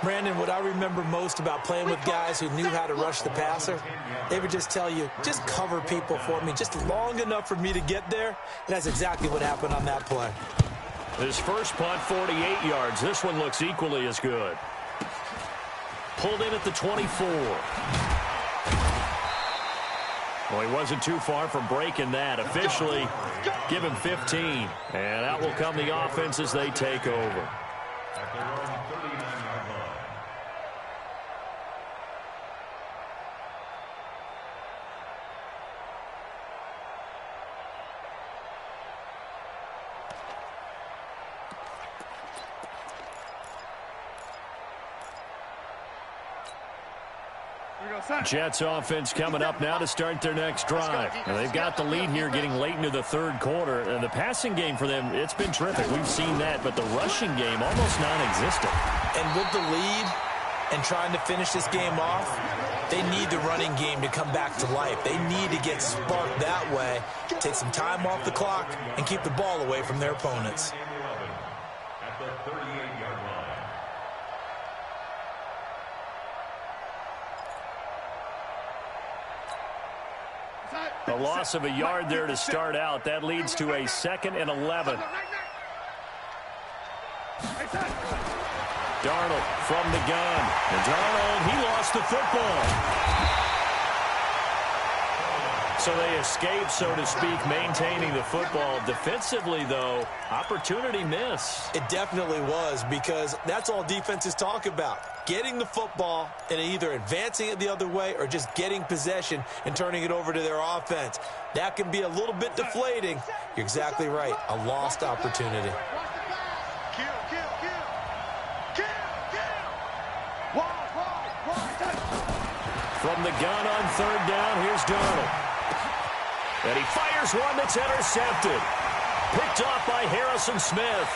[SPEAKER 6] Brandon, what I remember most about playing with guys who knew how to rush the passer, they would just tell you, just cover people for me just long enough for me to get there. And that's exactly what happened on that play.
[SPEAKER 4] His first punt, 48 yards. This one looks equally as good. Pulled in at the 24. Well, he wasn't too far from breaking that. Officially, give him 15. And out will come the offense as they take over.
[SPEAKER 5] At their own 39-yard line.
[SPEAKER 4] Jets offense coming up now to start their next drive. And they've got the lead here getting late into the third quarter. And the passing game for them, it's been terrific. We've seen that, but the rushing game almost non-existent.
[SPEAKER 6] And with the lead and trying to finish this game off, they need the running game to come back to life. They need to get sparked that way, take some time off the clock, and keep the ball away from their opponents.
[SPEAKER 5] At the 38-yard line.
[SPEAKER 4] A loss of a yard there to start out. That leads to a 2nd and 11. Darnold from the gun. And Darnold, he lost the football. So they escape, so to speak, maintaining the football. Defensively, though, opportunity miss.
[SPEAKER 6] It definitely was, because that's all defenses talk about. Getting the football and either advancing it the other way or just getting possession and turning it over to their offense. That can be a little bit deflating. You're exactly right. A lost opportunity.
[SPEAKER 4] From the gun on third down, here's Darnold. And he fires one that's intercepted. Picked off by Harrison Smith.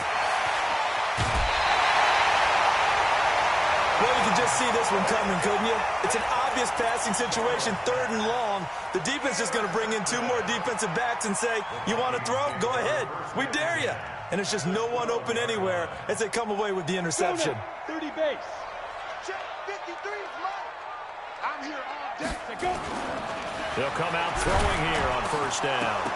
[SPEAKER 6] Well, you can just see this one coming, couldn't you? It's an obvious passing situation, third and long. The defense is going to bring in two more defensive backs and say, you want to throw? Go ahead. We dare you. And it's just no one open anywhere as they come away with the interception.
[SPEAKER 1] 30 base.
[SPEAKER 2] Check 53's mine. I'm here all day.
[SPEAKER 1] Go.
[SPEAKER 4] They'll come out throwing here on first down.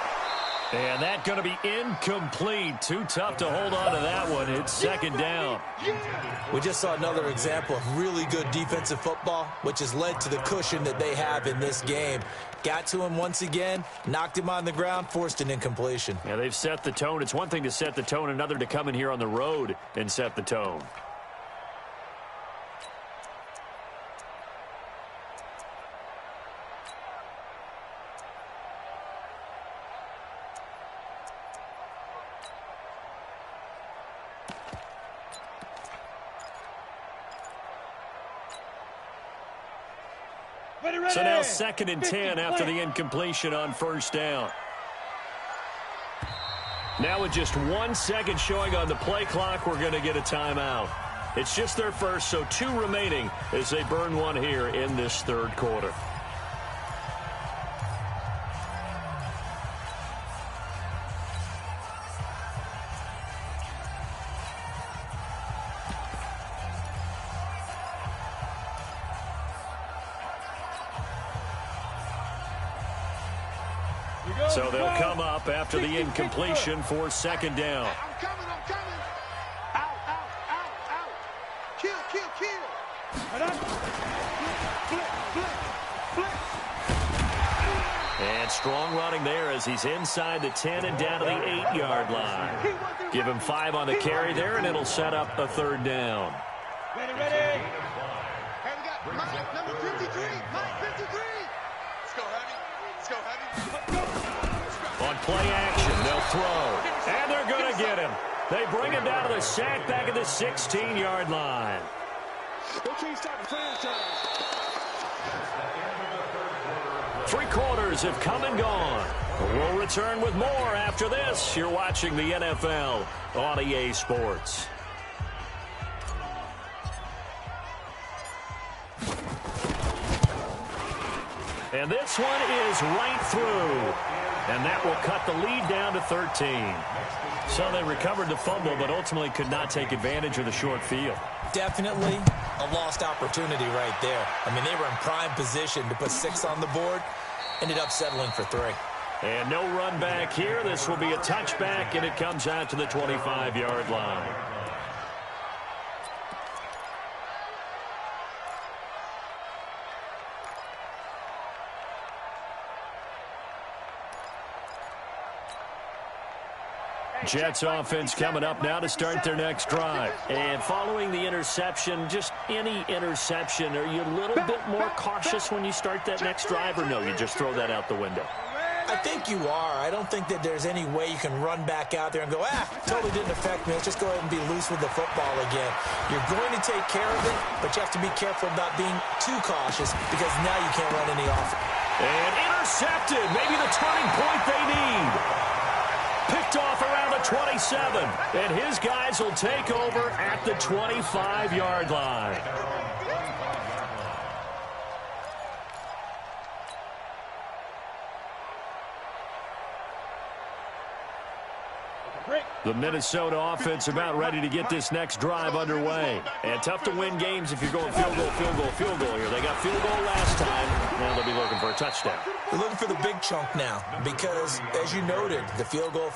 [SPEAKER 4] And that's going to be incomplete. Too tough to hold on to that one. It's second down.
[SPEAKER 6] We just saw another example of really good defensive football, which has led to the cushion that they have in this game. Got to him once again, knocked him on the ground, forced an incompletion.
[SPEAKER 4] Yeah, they've set the tone. It's one thing to set the tone, another to come in here on the road and set the tone. So now 2nd and 10 after the incompletion on first down. Now with just 1 second showing on the play clock, we're going to get a timeout. It's just their first, so 2 remaining as they burn one here in this third quarter. So they'll come up after the incompletion for second down.
[SPEAKER 2] I'm coming. Out. Kill. Flip.
[SPEAKER 4] And strong running there as he's inside the 10 and down to the 8-yard line. Give him 5 on the carry there, and it'll set up a third down.
[SPEAKER 1] Ready.
[SPEAKER 2] Hey, we got Mike, number 53. Mike, 53. Let's go, heavy.
[SPEAKER 4] On play action, they'll throw. And they're going to get him. They bring him down to the sack back at the 16-yard line. Three quarters have come and gone. We'll return with more after this. You're watching the NFL on EA Sports. And this one is right through. And that will cut the lead down to 13. So they recovered the fumble, but ultimately could not take advantage of the short field.
[SPEAKER 6] Definitely a lost opportunity right there. I mean, they were in prime position to put 6 on the board. Ended up settling for 3.
[SPEAKER 4] And no run back here. This will be a touchback, and it comes out to the 25-yard line. Jets offense coming up now to start their next drive. And following the interception, just any interception, are you a little bit more cautious when you start that next drive, or no, you just throw that out the window?
[SPEAKER 6] I think you are. I don't think that there's any way you can run back out there and go, totally didn't affect me. Let's just go ahead and be loose with the football again. You're going to take care of it, but you have to be careful about being too cautious because now you can't run any offense.
[SPEAKER 4] And intercepted. Maybe the turning point they need. Picked off around the 27. And his guys will take over at the 25-yard line.
[SPEAKER 1] Break.
[SPEAKER 4] The Minnesota offense about ready to get this next drive underway. And tough to win games if you're going field goal, field goal, field goal here. They got field goal last time. Now they'll be looking for a touchdown.
[SPEAKER 6] They're looking for the big chunk now because, as you noted, the field goal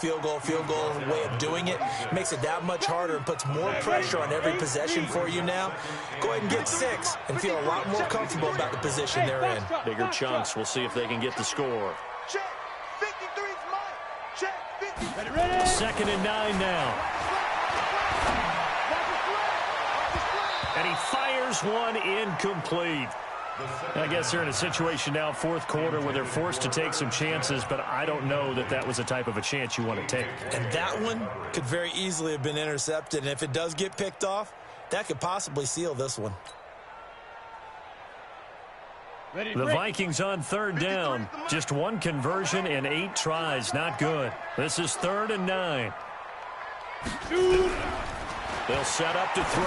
[SPEAKER 6] way of doing it makes it that much harder and puts more pressure on every possession for you now. Go ahead and get 6 and feel a lot more comfortable about the position they're in.
[SPEAKER 4] Bigger chunks. We'll see if they can get the score.
[SPEAKER 2] Check. 53's mine. Check. 50.
[SPEAKER 1] Ready.
[SPEAKER 4] 2nd and 9 now. And he fires one incomplete. I guess they're in a situation now, 4th quarter, where they're forced to take some chances, but I don't know that that was the type of a chance you want to take.
[SPEAKER 6] And that one could very easily have been intercepted, and if it does get picked off, that could possibly seal this one.
[SPEAKER 4] The Vikings on 3rd down. Just 1 conversion and 8 tries. Not good. This is 3rd and 9. They'll set up to throw.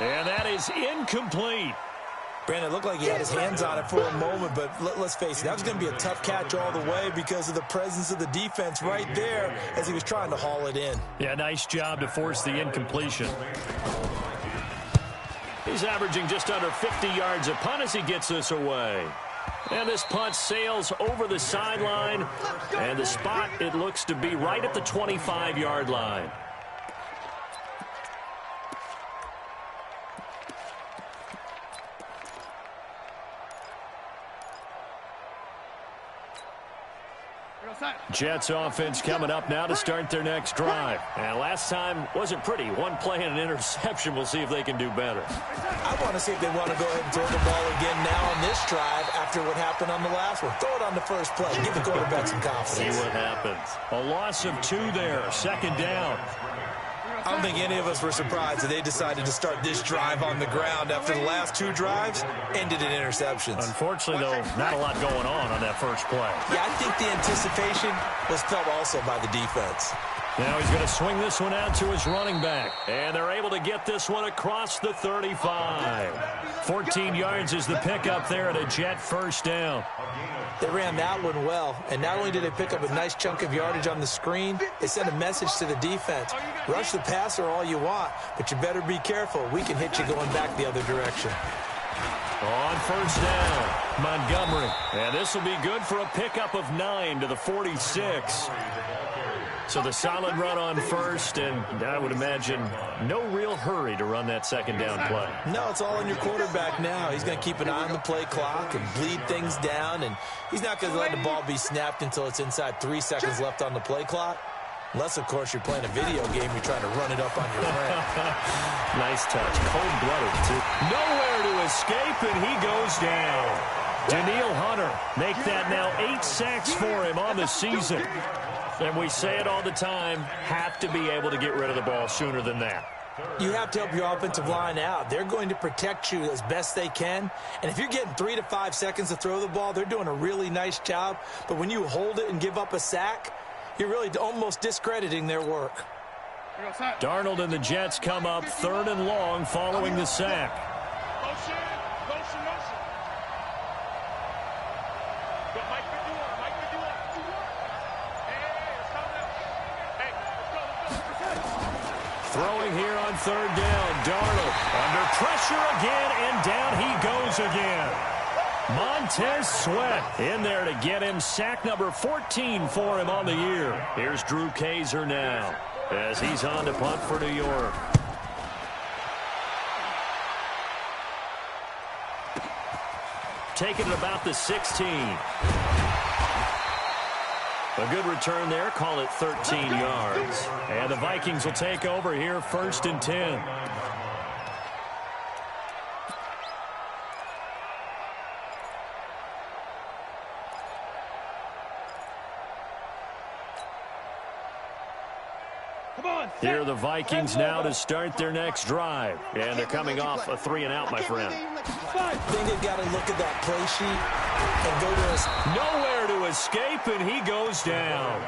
[SPEAKER 4] And that is incomplete.
[SPEAKER 6] Brandon, it looked like he had his hands on it for a moment, but let's face it, that was going to be a tough catch all the way because of the presence of the defense right there as he was trying to haul it in.
[SPEAKER 4] Yeah, nice job to force the incompletion. He's averaging just under 50 yards a punt as he gets this away. And this punt sails over the sideline, and the spot, it looks to be right at the 25-yard line. Jets offense coming up now to start their next drive. And last time wasn't pretty. 1 play and an interception. We'll see if they can do better.
[SPEAKER 6] I want to see if they want to go ahead and throw the ball again now on this drive after what happened on the last one. Throw it on the first play. Give the quarterback some confidence.
[SPEAKER 4] See what happens. A loss of 2 there. 2nd down.
[SPEAKER 6] I don't think any of us were surprised that they decided to start this drive on the ground after the last 2 drives ended in interceptions.
[SPEAKER 4] Unfortunately, though, not a lot going on that first play.
[SPEAKER 6] Yeah, I think the anticipation was felt also by the defense.
[SPEAKER 4] Now he's going to swing this one out to his running back. And they're able to get this one across the 35. 14 yards is the pickup there at a Jet first down.
[SPEAKER 6] They ran that one well, and not only did they pick up a nice chunk of yardage on the screen, they sent a message to the defense. Rush the passer all you want, but you better be careful. We can hit you going back the other direction.
[SPEAKER 4] On first down, Montgomery. And this will be good for a pickup of 9 to the 46. So the solid run on first, and I would imagine no real hurry to run that 2nd down play.
[SPEAKER 6] No, it's all on your quarterback now. He's going to keep an eye on the play clock and bleed things down, and he's not going to let the ball be snapped until it's inside 3 seconds left on the play clock. Unless, of course, you're playing a video game, you're trying to run it up on your friend.
[SPEAKER 4] Nice touch. Cold-blooded, too. Nowhere to escape, and he goes down. Danielle Hunter make that now 8 sacks for him on the season. And we say it all the time, have to be able to get rid of the ball sooner than that.
[SPEAKER 6] You have to help your offensive line out. They're going to protect you as best they can. And if you're getting 3 to 5 seconds to throw the ball, they're doing a really nice job. But when you hold it and give up a sack, you're really almost discrediting their work.
[SPEAKER 4] Darnold and the Jets come up 3rd and long following the sack. Throwing here on 3rd down. Darnold under pressure again, and down he goes again. Montez Sweat in there to get him sack number 14 for him on the year. Here's Drew Kaiser now as he's on to punt for New York. Taking it about the 16. A good return there. Call it 13 yards. And the Vikings will take over here 1st and 10. Here are the Vikings now to start their next drive. And they're coming off a 3-and-out, my friend.
[SPEAKER 6] I think they've got to look at that play sheet and go to us.
[SPEAKER 4] Nowhere to escape, and he goes down.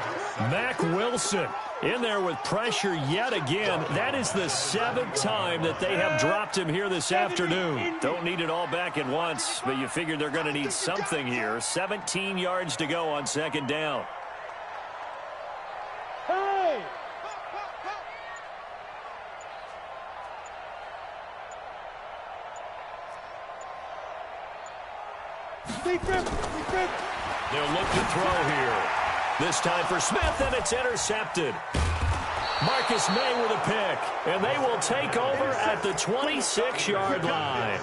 [SPEAKER 4] Mack Wilson in there with pressure yet again. That is the 7th time that they have dropped him here this afternoon. Don't need it all back at once, but you figure they're going to need something here. 17 yards to go on 2nd down. They'll look to throw here. This time for Smith, and it's intercepted. Marcus May with a pick, and they will take over at the 26-yard line.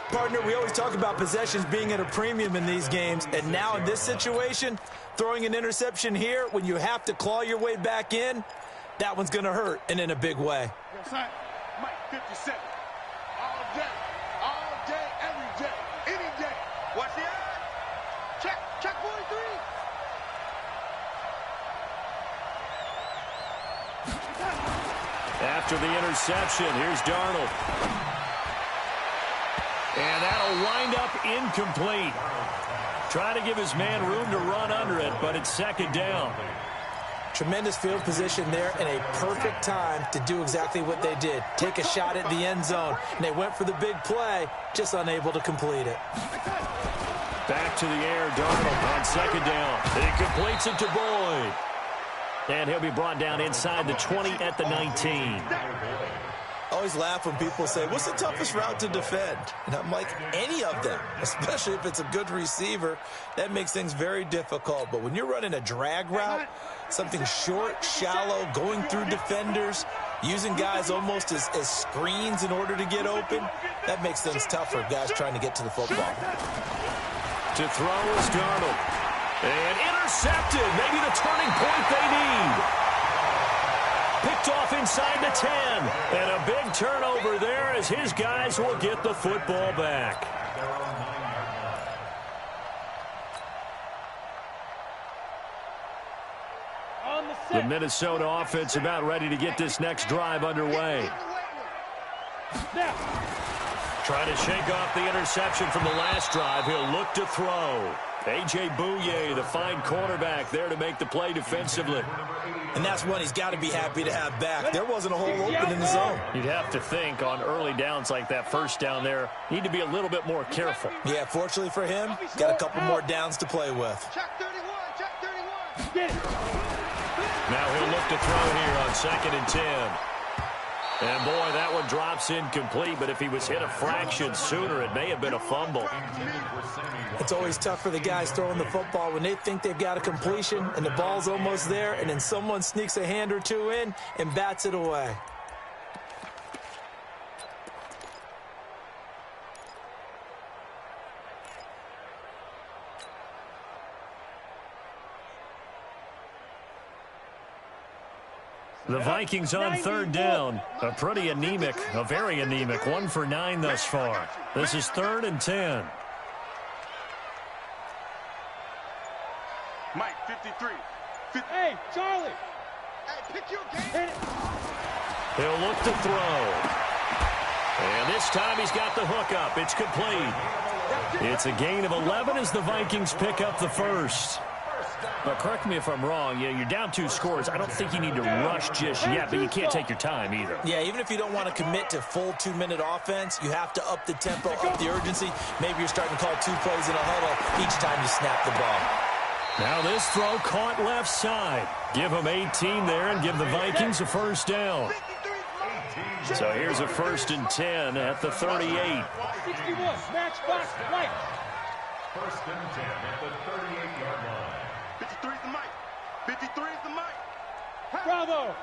[SPEAKER 6] Partner, we always talk about possessions being at a premium in these games, and now in this situation, throwing an interception here when you have to claw your way back in, that one's going to hurt, and in a big way.
[SPEAKER 2] Mike, 57. All day, every day, any day.
[SPEAKER 3] Watch the eye. Check 43.
[SPEAKER 4] After the interception, here's Darnold. And that'll wind up incomplete. Trying to give his man room to run under it, but it's second down.
[SPEAKER 6] Tremendous field position there and a perfect time to do exactly what they did. Take a shot at the end zone. And they went for the big play, just unable to complete it.
[SPEAKER 4] Back to the air, Darnold on second down. He completes it to Boyd. And he'll be brought down inside the 20 at the 19.
[SPEAKER 6] I always laugh when people say, what's the toughest route to defend? And I'm like, any of them, especially if it's a good receiver. That makes things very difficult. But when you're running a drag route, something short, shallow, going through defenders, using guys almost as screens in order to get open, that makes things tough for guys trying to get to the football.
[SPEAKER 4] To throw is Darnold. And intercepted. Maybe the turning point they need. Picked off inside the 10. And a big turnover there as his guys will get the football back. The Minnesota offense about ready to get this next drive underway. Trying to shake off the interception from the last drive. He'll look to throw. A.J. Bouye, the fine cornerback, there to make the play defensively.
[SPEAKER 6] And that's one he's got to be happy to have back. There wasn't a hole open in the zone.
[SPEAKER 4] You'd have to think on early downs like that first down there, need to be a little bit more careful.
[SPEAKER 6] Yeah, fortunately for him, got a couple more downs to play with.
[SPEAKER 3] Check 31.
[SPEAKER 4] Now he'll look to throw here on 2nd and 10. And, boy, that one drops incomplete, but if he was hit a fraction sooner, it may have been a fumble.
[SPEAKER 6] It's always tough for the guys throwing the football when they think they've got a completion and the ball's almost there, and then someone sneaks a hand or two in and bats it away.
[SPEAKER 4] The Vikings on 3rd down. A pretty anemic, a very anemic 1 for 9 thus far. This is 3rd and 10.
[SPEAKER 2] Mike, 53.
[SPEAKER 1] Hey, Charlie.
[SPEAKER 3] Hey, pick your game.
[SPEAKER 4] He'll look to throw. And this time he's got the hook up. It's complete. It's a gain of 11 as the Vikings pick up the first. But correct me if I'm wrong, you're down 2 scores. I don't think you need to rush just yet, but you can't take your time either.
[SPEAKER 6] Yeah, even if you don't want to commit to full 2-minute offense, you have to up the tempo, up the urgency. Maybe you're starting to call 2 plays in a huddle each time you snap the ball.
[SPEAKER 4] Now this throw caught left side. Give them 18 there and give the Vikings a first down. So here's a 1st and 10 at the 38.
[SPEAKER 1] 61, matchbox, right.
[SPEAKER 5] 1st and 10 at the 38-yard line.
[SPEAKER 2] 53 is the mic. 53 is the mic.
[SPEAKER 1] Bravo.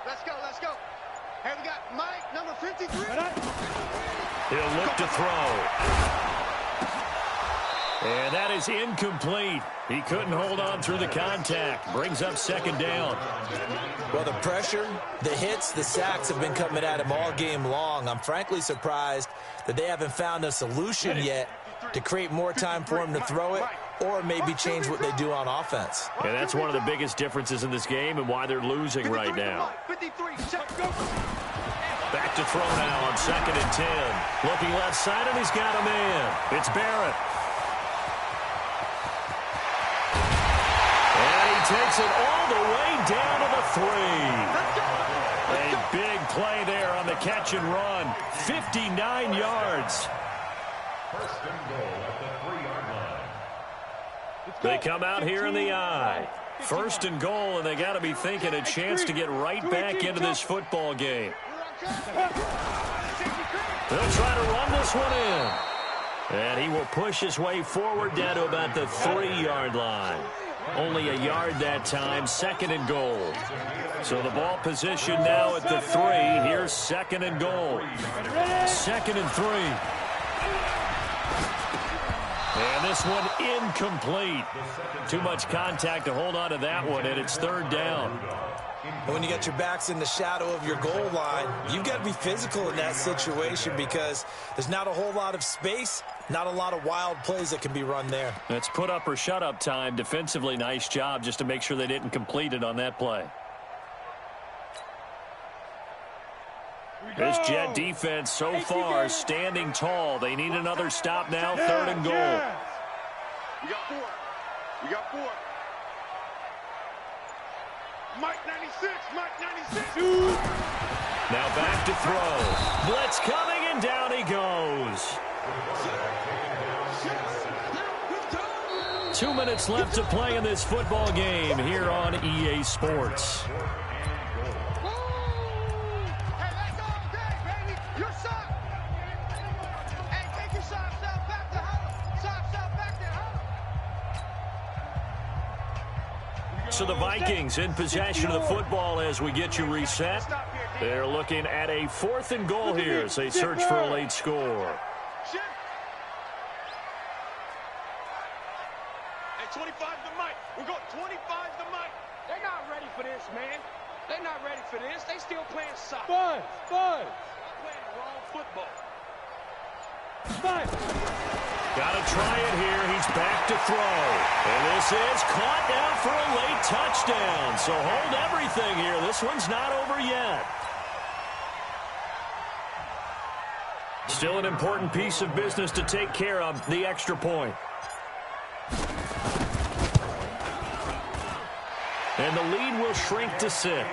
[SPEAKER 3] Let's go. Hey, we got Mike, number 53.
[SPEAKER 4] He'll look to throw. And that is incomplete. He couldn't hold on through the contact. Brings up 2nd down.
[SPEAKER 6] Well, the pressure, the hits, the sacks have been coming at him all game long. I'm frankly surprised that they haven't found a solution yet to create more time for him to throw it or maybe change what they do on offense.
[SPEAKER 4] And that's one of the biggest differences in this game and why they're losing right now.
[SPEAKER 3] 53, check.
[SPEAKER 4] Back to throw now on 2nd and 10. Looking left side, and he's got a man. It's Barrett. And he takes it all the way down to the 3. A big play there on the catch and run. 59 yards.
[SPEAKER 5] 1st and goal at the 3-yard line.
[SPEAKER 4] They come out here in the eye. 1st and goal, and they got to be thinking a chance to get right back into this football game. They'll try to run this one in. And he will push his way forward down to about the 3-yard line. Only a yard that time, 2nd and goal. So the ball position now at the 3. Here's 2nd and goal. 2nd and 3. And this one incomplete. Too much contact to hold on to that one, and it's 3rd down.
[SPEAKER 6] When you got your backs in the shadow of your goal line, you've got to be physical in that situation because there's not a whole lot of space, not a lot of wild plays that can be run there.
[SPEAKER 4] That's put up or shut up time. Defensively, nice job just to make sure they didn't complete it on that play. This Jet defense so far standing tall. They need another stop now, 3rd and goal.
[SPEAKER 2] You got 4. You got 4. Mike 96, Mike 96.
[SPEAKER 4] Now back to throw. Blitz coming, and down he goes. 2 minutes left to play in this football game here on EA Sports. So the Vikings in possession of the football as we get you reset. They're looking at a 4th and goal here as they search for a late score.
[SPEAKER 2] Hey, 25 to Mike. We're going 25 to Mike.
[SPEAKER 3] They're not ready for this, man. They're not ready for this. They still playing soccer.
[SPEAKER 1] Buzz.
[SPEAKER 3] They're playing the wrong football.
[SPEAKER 4] Got to try it here. He's back to throw. And this is caught now for a late touchdown. So hold everything here. This one's not over yet. Still an important piece of business to take care of, the extra point. And the lead will shrink to 6.
[SPEAKER 5] Makes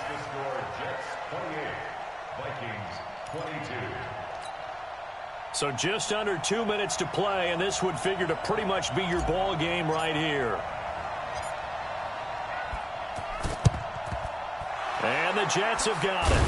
[SPEAKER 5] the score Jets 28, Vikings 22.
[SPEAKER 4] So just under 2 minutes to play, and this would figure to pretty much be your ball game right here. And the Jets have got it.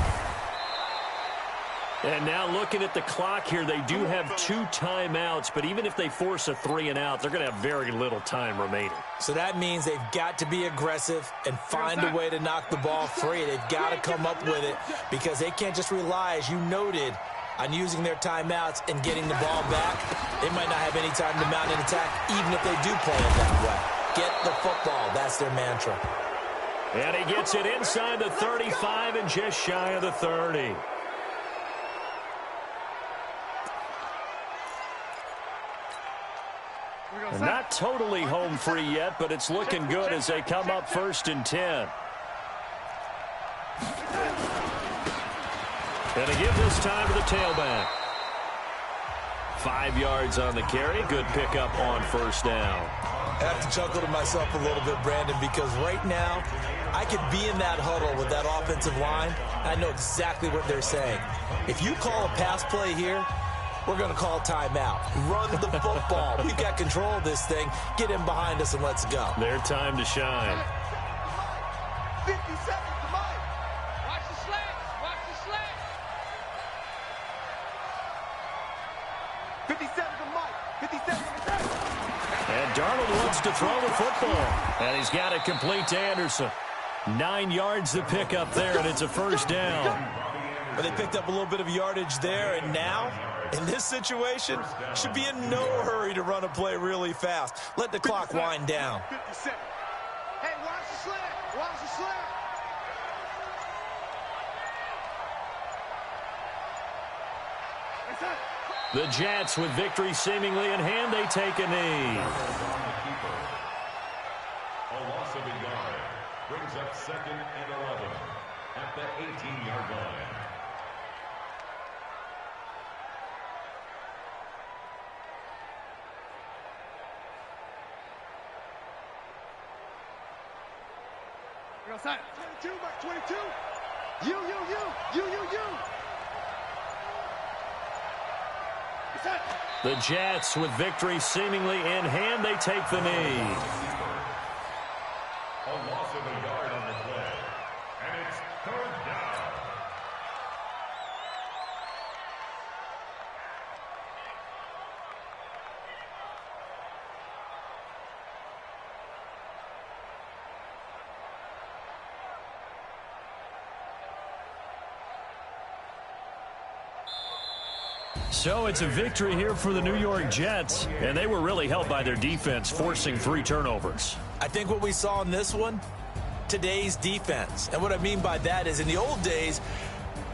[SPEAKER 4] And now looking at the clock here, they do have 2 timeouts, but even if they force a 3 and out, they're going to have very little time remaining.
[SPEAKER 6] So that means they've got to be aggressive and find a way to knock the ball free. They've got to come up with it because they can't just rely, as you noted, on using their timeouts and getting the ball back. They might not have any time to mount an attack, even if they do play it that way. Get the football. That's their mantra.
[SPEAKER 4] And he gets it inside the 35 and just shy of the 30. And not totally home free yet, but it's looking good as they come up 1st and 10. And to give this time to the tailback. 5 yards on the carry. Good pickup on 1st down.
[SPEAKER 6] I have to chuckle to myself a little bit, Brandon, because right now I could be in that huddle with that offensive line. I know exactly what they're saying. If you call a pass play here, we're going to call timeout. Run the football. We've got control of this thing. Get in behind us and let's go.
[SPEAKER 4] Their time to shine.
[SPEAKER 3] 50 seconds to Mike. Watch the slants. Watch the slants.
[SPEAKER 2] 57 to Mike. 57 to Mike.
[SPEAKER 4] And Darnold wants to throw the football. And he's got it complete to Anderson. 9 yards to pick up there, and it's a 1st down.
[SPEAKER 6] But they picked up a little bit of yardage there, and now, in this situation, should be in no hurry to run a play really fast. Let the clock wind down.
[SPEAKER 2] 57.
[SPEAKER 3] Hey, watch the slant. Watch the slant.
[SPEAKER 4] The Jets, with victory seemingly in hand, they take a knee.
[SPEAKER 5] A loss of a yard brings up 2nd and 11 at the 18-yard line.
[SPEAKER 3] We're outside.
[SPEAKER 2] 22, Mike 22. You.
[SPEAKER 4] The Jets, with victory seemingly in hand, they take the knee.
[SPEAKER 5] A loss of a yard on the play. And it's 3rd down.
[SPEAKER 4] So it's a victory here for the New York Jets, and they were really helped by their defense, forcing 3 turnovers.
[SPEAKER 6] I think what we saw in this one, today's defense. And what I mean by that is in the old days,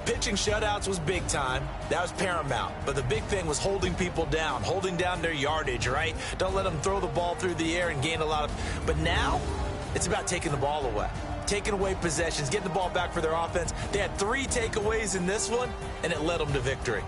[SPEAKER 6] pitching shutouts was big time. That was paramount. But the big thing was holding people down, holding down their yardage, right? Don't let them throw the ball through the air and gain a lot of... But now, it's about taking the ball away. Taking away possessions, getting the ball back for their offense. They had 3 takeaways in this one, and it led them to victory.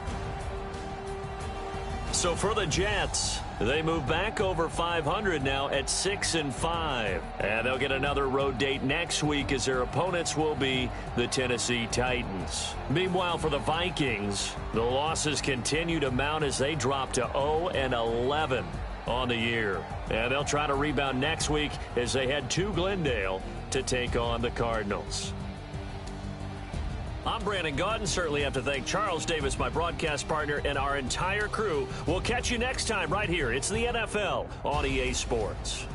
[SPEAKER 4] So for the Jets, they move back over 500 now at 6-5. And they'll get another road date next week as their opponents will be the Tennessee Titans. Meanwhile, for the Vikings, the losses continue to mount as they drop to 0-11 on the year. And they'll try to rebound next week as they head to Glendale to take on the Cardinals. I'm Brandon Gaudin. Certainly have to thank Charles Davis, my broadcast partner, and our entire crew. We'll catch you next time right here. It's the NFL on EA Sports.